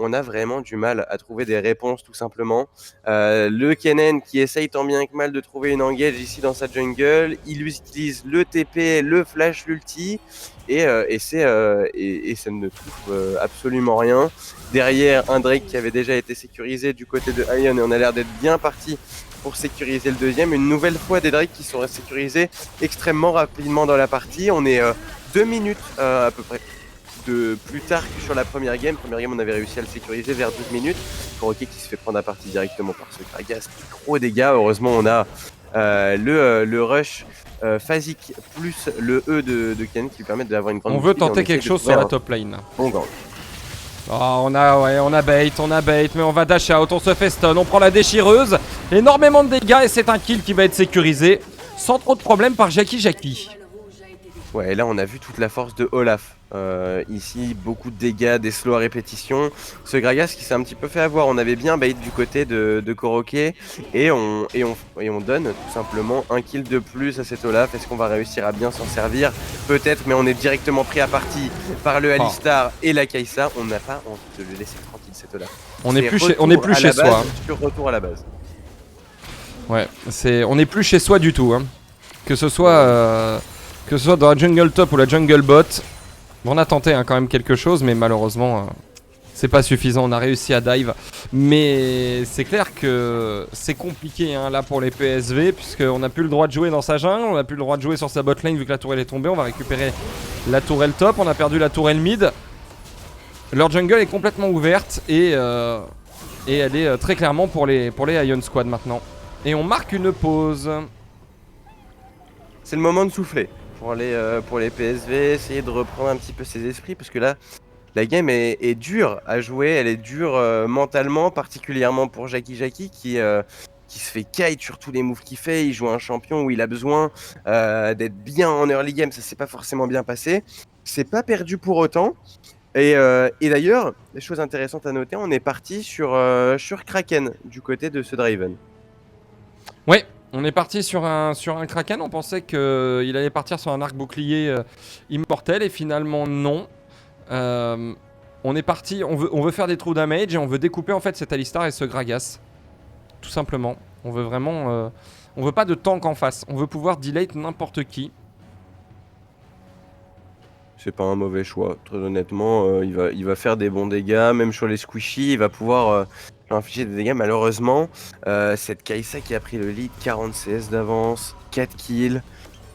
On a vraiment du mal à trouver des réponses, tout simplement. Le Kennen qui essaye tant bien que mal de trouver une engage ici dans sa jungle, il utilise le TP, le flash, l'ulti, et ça ne trouve absolument rien. Derrière, un Drake qui avait déjà été sécurisé du côté de Ion, et on a l'air d'être bien parti pour sécuriser le deuxième. Une nouvelle fois des Drake qui sont sécurisés extrêmement rapidement dans la partie. On est 2 minutes à peu près de plus tard que sur la première game. Première game, on avait réussi à le sécuriser vers 12 minutes. Koroké qui se fait prendre à partie directement par ce Gragas. Gros dégâts. Heureusement, on a le rush phasique plus le E de Ken qui lui permettent d'avoir une grande. On veut speed, et tenter essaie quelque de chose trouver sur la un top lane. bon gang. Oh, on a bait, mais on va dash out, on se fait stun, on prend la déchireuse. Énormément de dégâts et c'est un kill qui va être sécurisé sans trop de problèmes par Jackie. Ouais, et là on a vu toute la force de Olaf. Ici, beaucoup de dégâts, des slows à répétition. Ce Gragas qui s'est un petit peu fait avoir. On avait bien bait du côté de Koroké et on donne tout simplement un kill de plus à cet Olaf. Est-ce qu'on va réussir à bien s'en servir? Peut-être, mais on est directement pris à partie par le Alistar et la Kai'Sa. On n'a pas envie de le laisser tranquille, cet Olaf. On n'est plus Retour à chez la soi. base, sur retour à la base. Ouais, on n'est plus chez soi du tout. Hein. Que ce soit dans la jungle top ou la jungle bot. On a tenté quand même quelque chose, mais malheureusement, c'est pas suffisant. On a réussi à dive. Mais c'est clair que c'est compliqué là pour les PSV, puisqu'on n'a plus le droit de jouer dans sa jungle, on n'a plus le droit de jouer sur sa bot lane vu que la tourelle est tombée. On va récupérer la tourelle top, on a perdu la tourelle mid. Leur jungle est complètement ouverte et elle est très clairement pour les Ion Squad maintenant. Et on marque une pause. C'est le moment de souffler pour les PSV, essayer de reprendre un petit peu ses esprits, parce que là, la game est dure à jouer, elle est dure mentalement, particulièrement pour Jackie qui se fait kite sur tous les moves qu'il fait. Il joue un champion où il a besoin d'être bien en early game, ça s'est pas forcément bien passé. C'est pas perdu pour autant. Et d'ailleurs, des choses intéressantes à noter, on est parti sur Kraken du côté de ce Draven. Ouais, on est parti sur un Kraken. On pensait qu'il allait partir sur un arc bouclier immortel et finalement non. On est parti, on veut faire des true damage et on veut découper en fait cet Alistar et ce Gragas. Tout simplement. On veut vraiment. On veut pas de tank en face. On veut pouvoir delete n'importe qui. C'est pas un mauvais choix, très honnêtement. Il va faire des bons dégâts, même sur les squishy, il va pouvoir infliger des dégâts. Malheureusement, cette Kai'Sa qui a pris le lead, 40 CS d'avance, 4 kills.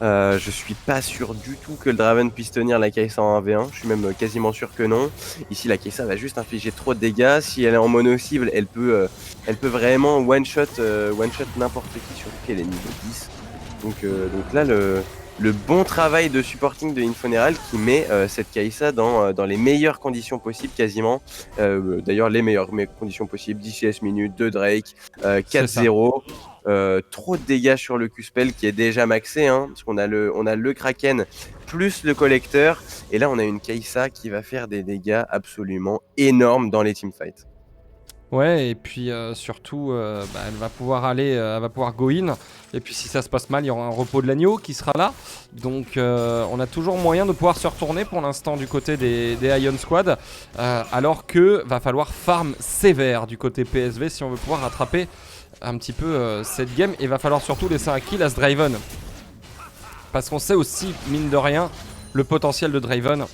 Je suis pas sûr du tout que le Draven puisse tenir la Kai'Sa en 1v1, je suis même quasiment sûr que non. Ici la Kai'Sa va juste infliger trop de dégâts, si elle est en mono cible, elle peut vraiment one shot n'importe qui, surtout qu'elle est niveau 10. Donc là le bon travail de supporting de Infoneral qui met cette Kai'Sa dans les meilleures conditions possibles quasiment. D'ailleurs les meilleures conditions possibles, 10 CS minutes, 2 Drake, 4-0. Trop de dégâts sur le Q-Spell qui est déjà maxé, parce qu'on a le Kraken plus le collecteur. Et là on a une Kai'Sa qui va faire des dégâts absolument énormes dans les teamfights. Ouais, et puis surtout, elle va pouvoir elle va pouvoir go in. Et puis si ça se passe mal, il y aura un repos de l'agneau qui sera là. Donc on a toujours moyen de pouvoir se retourner pour l'instant du côté des Ion Squad. Alors que va falloir farm sévère du côté PSV si on veut pouvoir rattraper un petit peu cette game. Et va falloir surtout laisser un kill à ce Draven. Parce qu'on sait aussi, mine de rien, le potentiel de Draven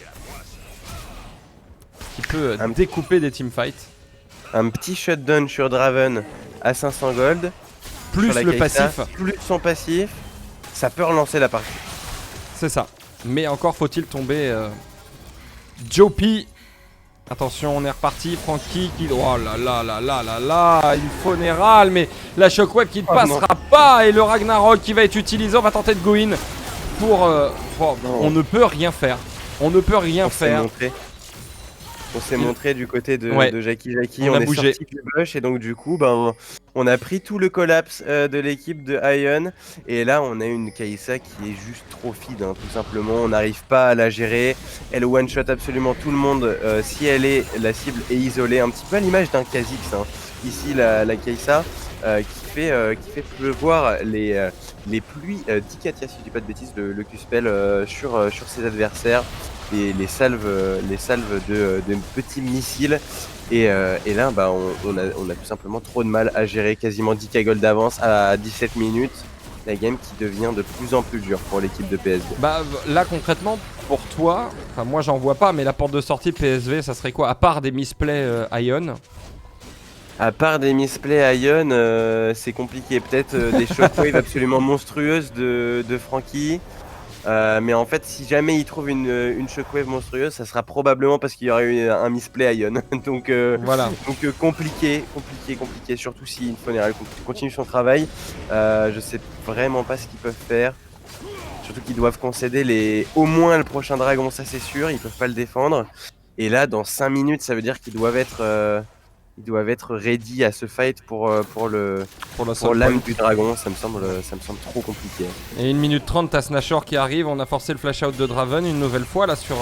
qui peut découper des teamfights. Un petit shutdown sur Draven à 500 gold. Plus le Kai'Sa, passif. plus son passif, ça peut relancer la partie. C'est ça. Mais encore faut-il tomber Jopi. Attention, on est reparti. Franky qui... Oh là là là là là là. Infoneral, mais la shockwave qui ne passera pas. Et le Ragnarok qui va être utilisé. On va tenter de go in pour... on ne peut rien faire. On ne peut rien faire. On s'est montré du côté de, Ouais. de Jackie, On a est bougé. sorti du bush et donc du coup ben, on a pris tout le collapse de l'équipe de Ion et là on a une Kai'Sa qui est juste trop feed tout simplement, on n'arrive pas à la gérer, elle one shot absolument tout le monde si la cible est isolée, un petit peu à l'image d'un Kha'Zix ici la Kai'Sa qui fait pleuvoir les pluies d'Ikatia si je dis pas de bêtises, le Q-spell sur ses adversaires. Les salves de petits missiles et là bah, on a tout simplement trop de mal à gérer, quasiment 10k gold d'avance à 17 minutes, la game qui devient de plus en plus dure pour l'équipe de PSV. Bah là concrètement pour toi, enfin moi j'en vois pas, mais la porte de sortie PSV ça serait quoi à part des misplays Ion? À part des misplays Ion, c'est compliqué, peut-être des shockwaves absolument monstrueuses de Franky. Mais en fait, si jamais il trouve une shockwave monstrueuse, ça sera probablement parce qu'il y aura eu un misplay Ion. donc Voilà. compliqué. Surtout si Infoneral continue son travail. Je sais vraiment pas ce qu'ils peuvent faire. Surtout qu'ils doivent concéder au moins le prochain dragon, ça c'est sûr. Ils peuvent pas le défendre. Et là, dans 5 minutes, ça veut dire qu'ils doivent être ready à ce fight pour l'âme du dragon. Ça me semble trop compliqué. Et 1 minute 30, t'as Snashor qui arrive, on a forcé le flash out de Draven une nouvelle fois là sur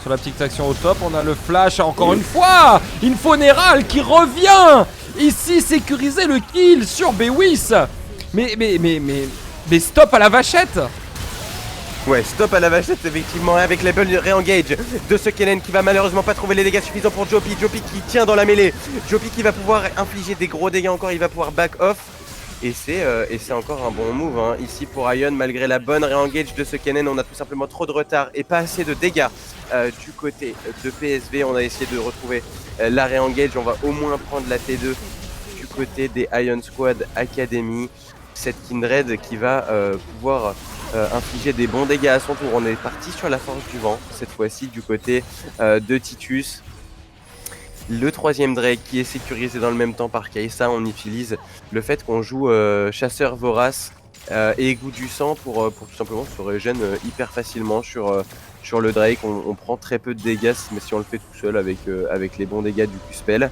la petite action au top. On a le flash encore une fois, Infoneral qui revient ici sécuriser le kill sur Bewis. Mais stop à la vachette. Ouais, stop à la vachette effectivement avec la bonne re-engage de ce Kennen qui va malheureusement pas trouver les dégâts suffisants pour Jopi. Jopi qui tient dans la mêlée. Jopi qui va pouvoir infliger des gros dégâts encore, il va pouvoir back off. Et c'est encore un bon move ici pour Ion, malgré la bonne re-engage de ce Kennen. On a tout simplement trop de retard et pas assez de dégâts du côté de PSV. On a essayé de retrouver la re-engage, on va au moins prendre la T2 du côté des Ion Squad Academy. Cette Kindred qui va pouvoir infliger des bons dégâts à son tour. On est parti sur la force du vent, cette fois-ci du côté de Titus. Le troisième Drake qui est sécurisé dans le même temps par Kai'Sa, on utilise le fait qu'on joue chasseur vorace et goût du sang pour tout simplement se régène hyper facilement sur le Drake. On prend très peu de dégâts mais si on le fait tout seul avec les bons dégâts du Q-spell.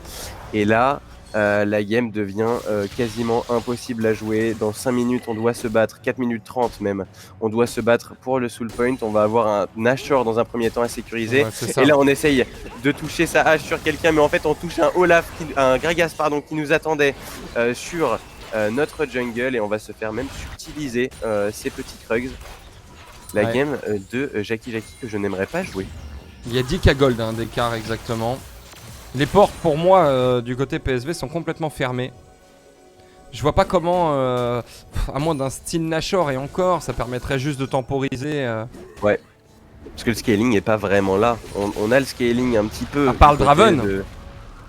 Et là, la game devient quasiment impossible à jouer. Dans 5 minutes, on doit se battre, 4 minutes 30 même. On doit se battre pour le soul point. On va avoir un Nashor dans un premier temps à sécuriser. Ouais, et là, on essaye de toucher sa hache sur quelqu'un, mais en fait, on touche un Gragas qui nous attendait sur notre jungle. Et on va se faire même subtiliser ces petits Krugs. La game de Jackie que je n'aimerais pas jouer. Il y a 10k gold d'écart exactement. Les portes pour moi du côté PSV sont complètement fermées. Je vois pas comment, à moins d'un style Nashor et encore, ça permettrait juste de temporiser. Ouais, parce que le scaling n'est pas vraiment là. On a le scaling un petit peu. À part le Draven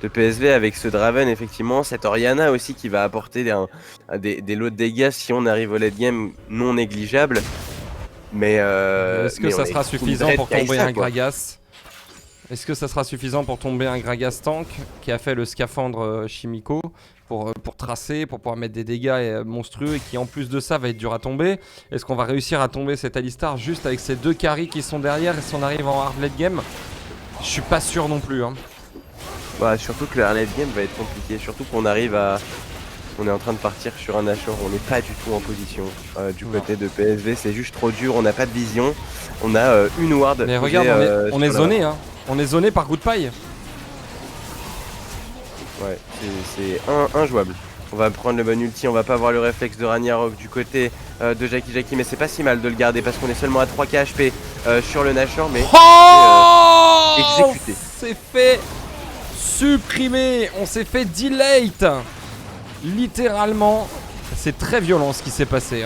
de PSV avec ce Draven, effectivement. Cette Oriana aussi qui va apporter des lots de dégâts si on arrive au late game non négligeable. Mais est-ce que ça sera suffisant pour tomber un quoi. Gragas? Est-ce que ça sera suffisant pour tomber un Gragas tank qui a fait le scaphandre chimico pour tracer, pour pouvoir mettre des dégâts monstrueux et qui en plus de ça va être dur à tomber? Est-ce qu'on va réussir à tomber cet Alistar juste avec ces deux carries qui sont derrière et si on arrive en hard late game? Je suis pas sûr non plus. Bah, surtout que le hard late game va être compliqué, surtout qu'on arrive à... On est en train de partir sur un Nashor, on n'est pas du tout en position du côté de PSV, c'est juste trop dur, on n'a pas de vision, on a une ward. Mais regarde, on est zoné, on est zoné par Good Pie. Ouais, c'est injouable. On va prendre le bon ulti, on va pas avoir le réflexe de Ragnarok du côté de Jackie, mais c'est pas si mal de le garder parce qu'on est seulement à 3k HP sur le Nashor, mais exécuté. On s'est fait supprimer, on s'est fait delete. Littéralement, c'est très violent ce qui s'est passé.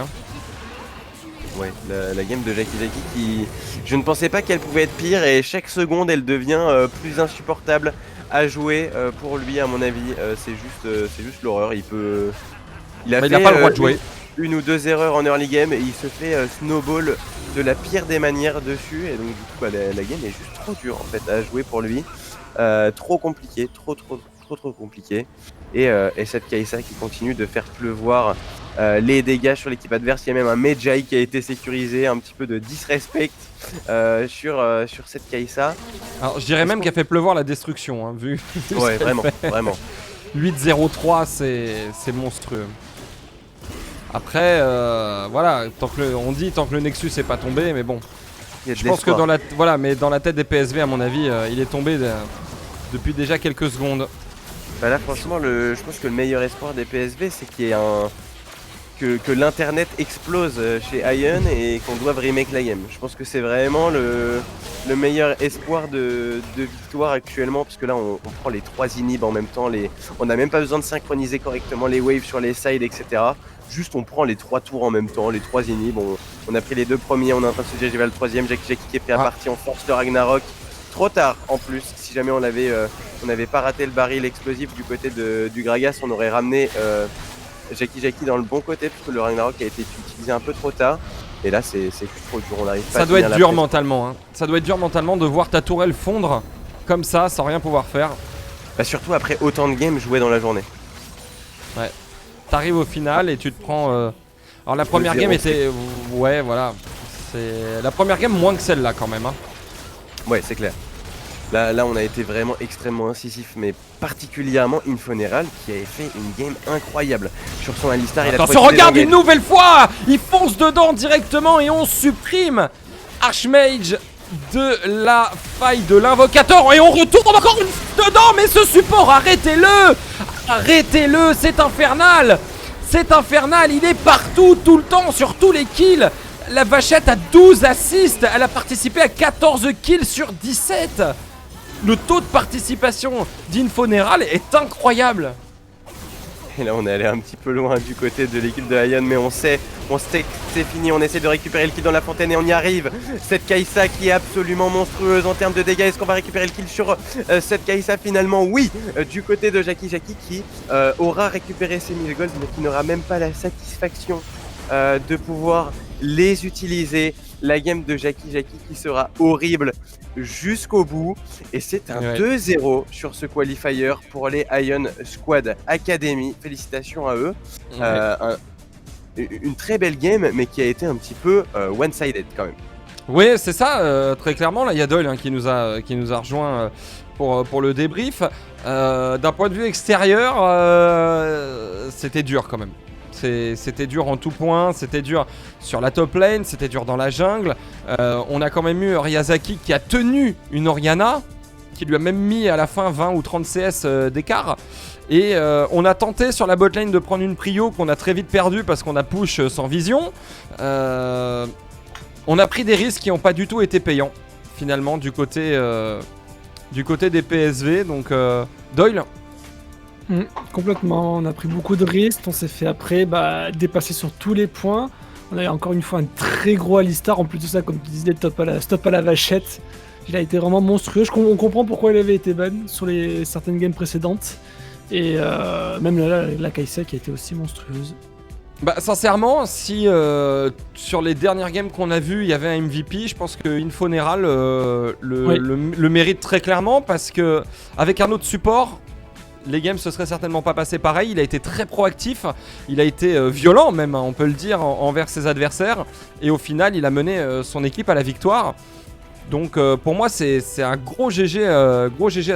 Ouais, la game de Jackie qui... Je ne pensais pas qu'elle pouvait être pire et chaque seconde elle devient plus insupportable à jouer pour lui à mon avis. C'est juste l'horreur. Il a pas le droit de jouer. Une ou deux erreurs en early game et il se fait snowball de la pire des manières dessus. Et donc du coup la game est juste trop dure en fait à jouer pour lui. Trop compliqué, trop trop compliqué. Et cette Kai'Sa qui continue de faire pleuvoir les dégâts sur l'équipe adverse. Il y a même un Medjay qui a été sécurisé, un petit peu de disrespect sur cette Kai'Sa. Alors, je dirais même qu'elle fait pleuvoir la destruction, hein, vu. Ouais, vraiment, vraiment. 8-0-3, c'est monstrueux. Après, voilà, tant que le Nexus est pas tombé, mais bon. Il y a de Je pense que l'espoir. dans la tête des PSV, à mon avis, il est tombé depuis déjà quelques secondes. Bah là, franchement, je pense que le meilleur espoir des PSV, c'est qu'il y ait que l'internet explose chez Ion et qu'on doive remake la game. Je pense que c'est vraiment le meilleur espoir de victoire actuellement, parce que là on prend les 3 inhibs en même temps, on n'a même pas besoin de synchroniser correctement les waves sur les sides, etc. Juste on prend les 3 tours en même temps, les 3 inhibs, on a pris les 2 premiers, on est en train de se diriger vers le 3ème, Jackie qui est prêt à partir en force de Ragnarok. Trop tard en plus, si jamais on n'avait pas raté le baril explosif du côté du Gragas, on aurait ramené Jackie dans le bon côté, parce que le Ragnarok a été utilisé un peu trop tard. Et là c'est juste trop dur, on arrive pas Ça à doit tenir être la dur pression. mentalement, hein. Ça doit être dur mentalement de voir ta tourelle fondre comme ça, sans rien pouvoir faire. Bah surtout après autant de games joués dans la journée. T'arrives au final et tu te prends... Alors la première game était... Ouais, voilà. C'est la première game moins que celle-là quand même, hein. Ouais, c'est clair. Là, on a été vraiment extrêmement incisif, mais particulièrement Infoneral qui avait fait une game incroyable sur son Alistar. Attention, regarde une nouvelle fois. Il fonce dedans directement et on supprime Archmage de la faille de l'invocateur. Et on retourne encore une fois dedans. Mais ce support, arrêtez-le. Arrêtez-le, c'est infernal. C'est infernal, il est partout, tout le temps, sur tous les kills. La vachette a 12 assists. Elle a participé à 14 kills sur 17. Le taux de participation d'Infoneral est incroyable. Et là, on est allé un petit peu loin du côté de l'équipe de Ion, mais on sait que c'est fini. On essaie de récupérer le kill dans la fontaine et on y arrive. Cette Kai'Sa qui est absolument monstrueuse en termes de dégâts. Est-ce qu'on va récupérer le kill sur cette Kai'Sa finalement? Oui, du côté de Jackie qui aura récupéré ses 1000 gold, mais qui n'aura même pas la satisfaction de pouvoir les utiliser. La game de Jackie qui sera horrible jusqu'au bout. Et c'est un 2-0 sur ce qualifier pour les Ion Squad Academy. Félicitations à eux. Une très belle game, mais qui a été un petit peu one-sided quand même. Oui, c'est ça, très clairement. Là, il y a Doyle hein, qui nous a rejoint pour le débrief. D'un point de vue extérieur, c'était dur quand même. C'était dur en tout point, c'était dur sur la top lane, c'était dur dans la jungle. On a quand même eu Ryazaki qui a tenu une Orianna, qui lui a même mis à la fin 20 ou 30 CS d'écart. Et on a tenté sur la bot lane de prendre une prio qu'on a très vite perdu parce qu'on a push sans vision. On a pris des risques qui n'ont pas du tout été payants finalement du côté des PSV. Donc Doyle. Complètement, on a pris beaucoup de risques, on s'est fait après dépasser sur tous les points. On a eu encore une fois un très gros Alistar, en plus de ça, comme tu disais, stop à la vachette. Il a été vraiment monstrueux, on comprend pourquoi il avait été ban sur certaines games précédentes. Et même la Kai'Sa qui a été aussi monstrueuse. Bah sincèrement, si sur les dernières games qu'on a vues, il y avait un MVP, je pense que Infoneral le mérite très clairement parce que avec un autre support, les games se seraient certainement pas passés pareil. Il a été très proactif, il a été violent même, hein, on peut le dire, envers ses adversaires. Et au final, il a mené son équipe à la victoire. Donc pour moi, c'est un gros GG à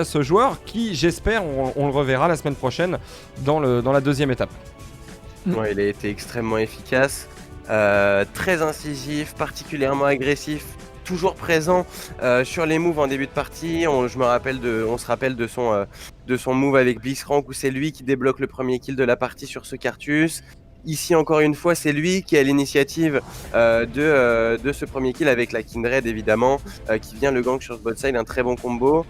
ce joueur qui, j'espère, on le reverra la semaine prochaine dans la deuxième étape. Ouais, il a été extrêmement efficace, très incisif, particulièrement agressif. Toujours présent sur les moves en début de partie. On se rappelle de son move avec Blitzcrank où c'est lui qui débloque le premier kill de la partie sur ce Cartus. Ici encore une fois c'est lui qui a l'initiative de ce premier kill avec la Kindred évidemment qui vient le gank sur ce bot side, un très bon combo.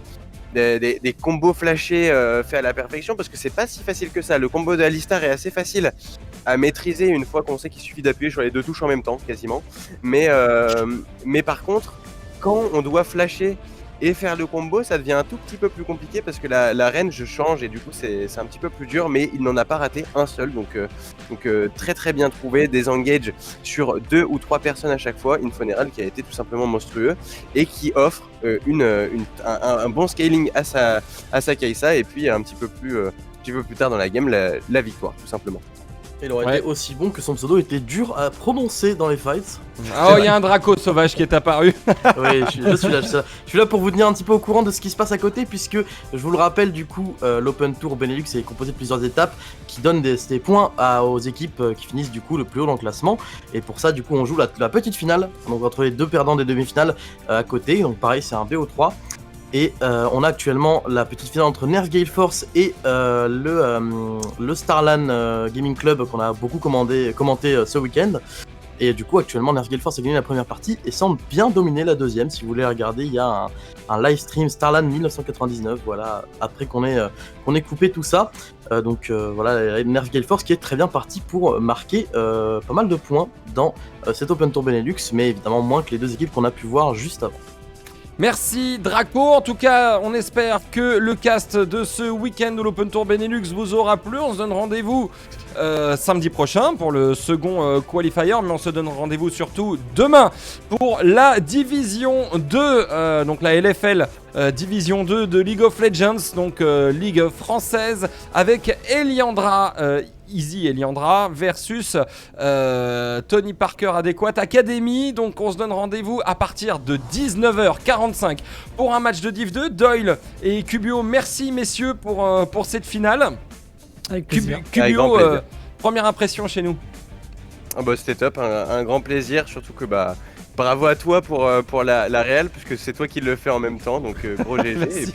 Des combos flashés faits à la perfection parce que c'est pas si facile que ça. Le combo de Alistar est assez facile à maîtriser une fois qu'on sait qu'il suffit d'appuyer sur les 2 touches en même temps quasiment. Mais par contre, quand on doit flasher et faire le combo, ça devient un tout petit peu plus compliqué parce que la range change et du coup c'est un petit peu plus dur, mais il n'en a pas raté un seul, donc très très bien trouvé, des engages sur 2 ou 3 personnes à chaque fois, Infoneral qui a été tout simplement monstrueux et qui offre un bon scaling à sa Kai'Sa, et puis un petit peu plus tard dans la game la victoire tout simplement. Il aurait Ouais. été aussi bon que son pseudo était dur à prononcer dans les fights. Oh, il y a un Draco sauvage qui est apparu. Oui, je suis là, je suis là pour vous tenir un petit peu au courant de ce qui se passe à côté, puisque je vous le rappelle, du coup, l'Open Tour Benelux est composé de plusieurs étapes qui donnent des points aux équipes qui finissent du coup le plus haut dans le classement. Et pour ça, du coup, on joue la petite finale, donc entre les deux perdants des demi-finales à côté. Donc pareil, c'est un BO3. Et on a actuellement la petite finale entre Nerf Gale Force et le Starlan Gaming Club qu'on a beaucoup commenté ce week-end. Et du coup, actuellement, Nerf Gale Force a gagné la première partie et semble bien dominer la deuxième. Si vous voulez regarder, il y a un live stream Starlan 1999, voilà, après qu'on ait coupé tout ça. Voilà, Nerf Gale Force qui est très bien parti pour marquer pas mal de points dans cet Open Tour Benelux, mais évidemment moins que les deux équipes qu'on a pu voir juste avant. Merci Draco, en tout cas on espère que le cast de ce week-end de l'Open Tour Benelux vous aura plu. On se donne rendez-vous samedi prochain pour le second qualifier, mais on se donne rendez-vous surtout demain pour la Division 2, donc la LFL Division 2 de League of Legends, donc Ligue française, avec Eliandra, Easy Eliandra versus Tony Parker Adéquat Academy. Donc on se donne rendez-vous à partir de 19h45 pour un match de Div 2. Doyle et Cubio, merci messieurs pour cette finale. Avec plaisir. Avec grand Cubio, plaisir. première impression chez nous. Ah bah c'était top, un grand plaisir, surtout que bravo à toi pour la réal, puisque c'est toi qui le fais en même temps, donc gros GG. Merci.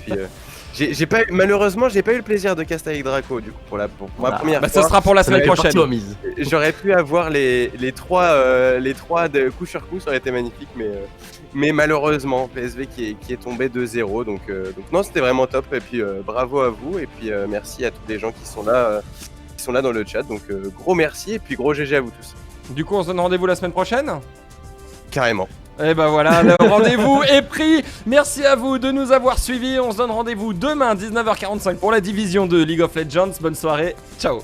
Et puis malheureusement j'ai pas eu le plaisir de caster avec Draco du coup pour ma première Bah, fois. ça sera pour la Ça semaine m'avait prochaine. parti remise. J'aurais pu avoir les trois de coup sur coup, ça aurait été magnifique, mais malheureusement PSV qui est tombé 2-0, donc non, c'était vraiment top, et puis bravo à vous, et puis merci à tous les gens qui sont là dans le chat, donc gros merci, et puis gros GG à vous tous. Du coup on se donne rendez-vous la semaine prochaine. Carrément. Et ben voilà, le rendez-vous est pris. Merci à vous de nous avoir suivis. On se donne rendez-vous demain 19h45 pour la division de League of Legends. Bonne soirée, ciao.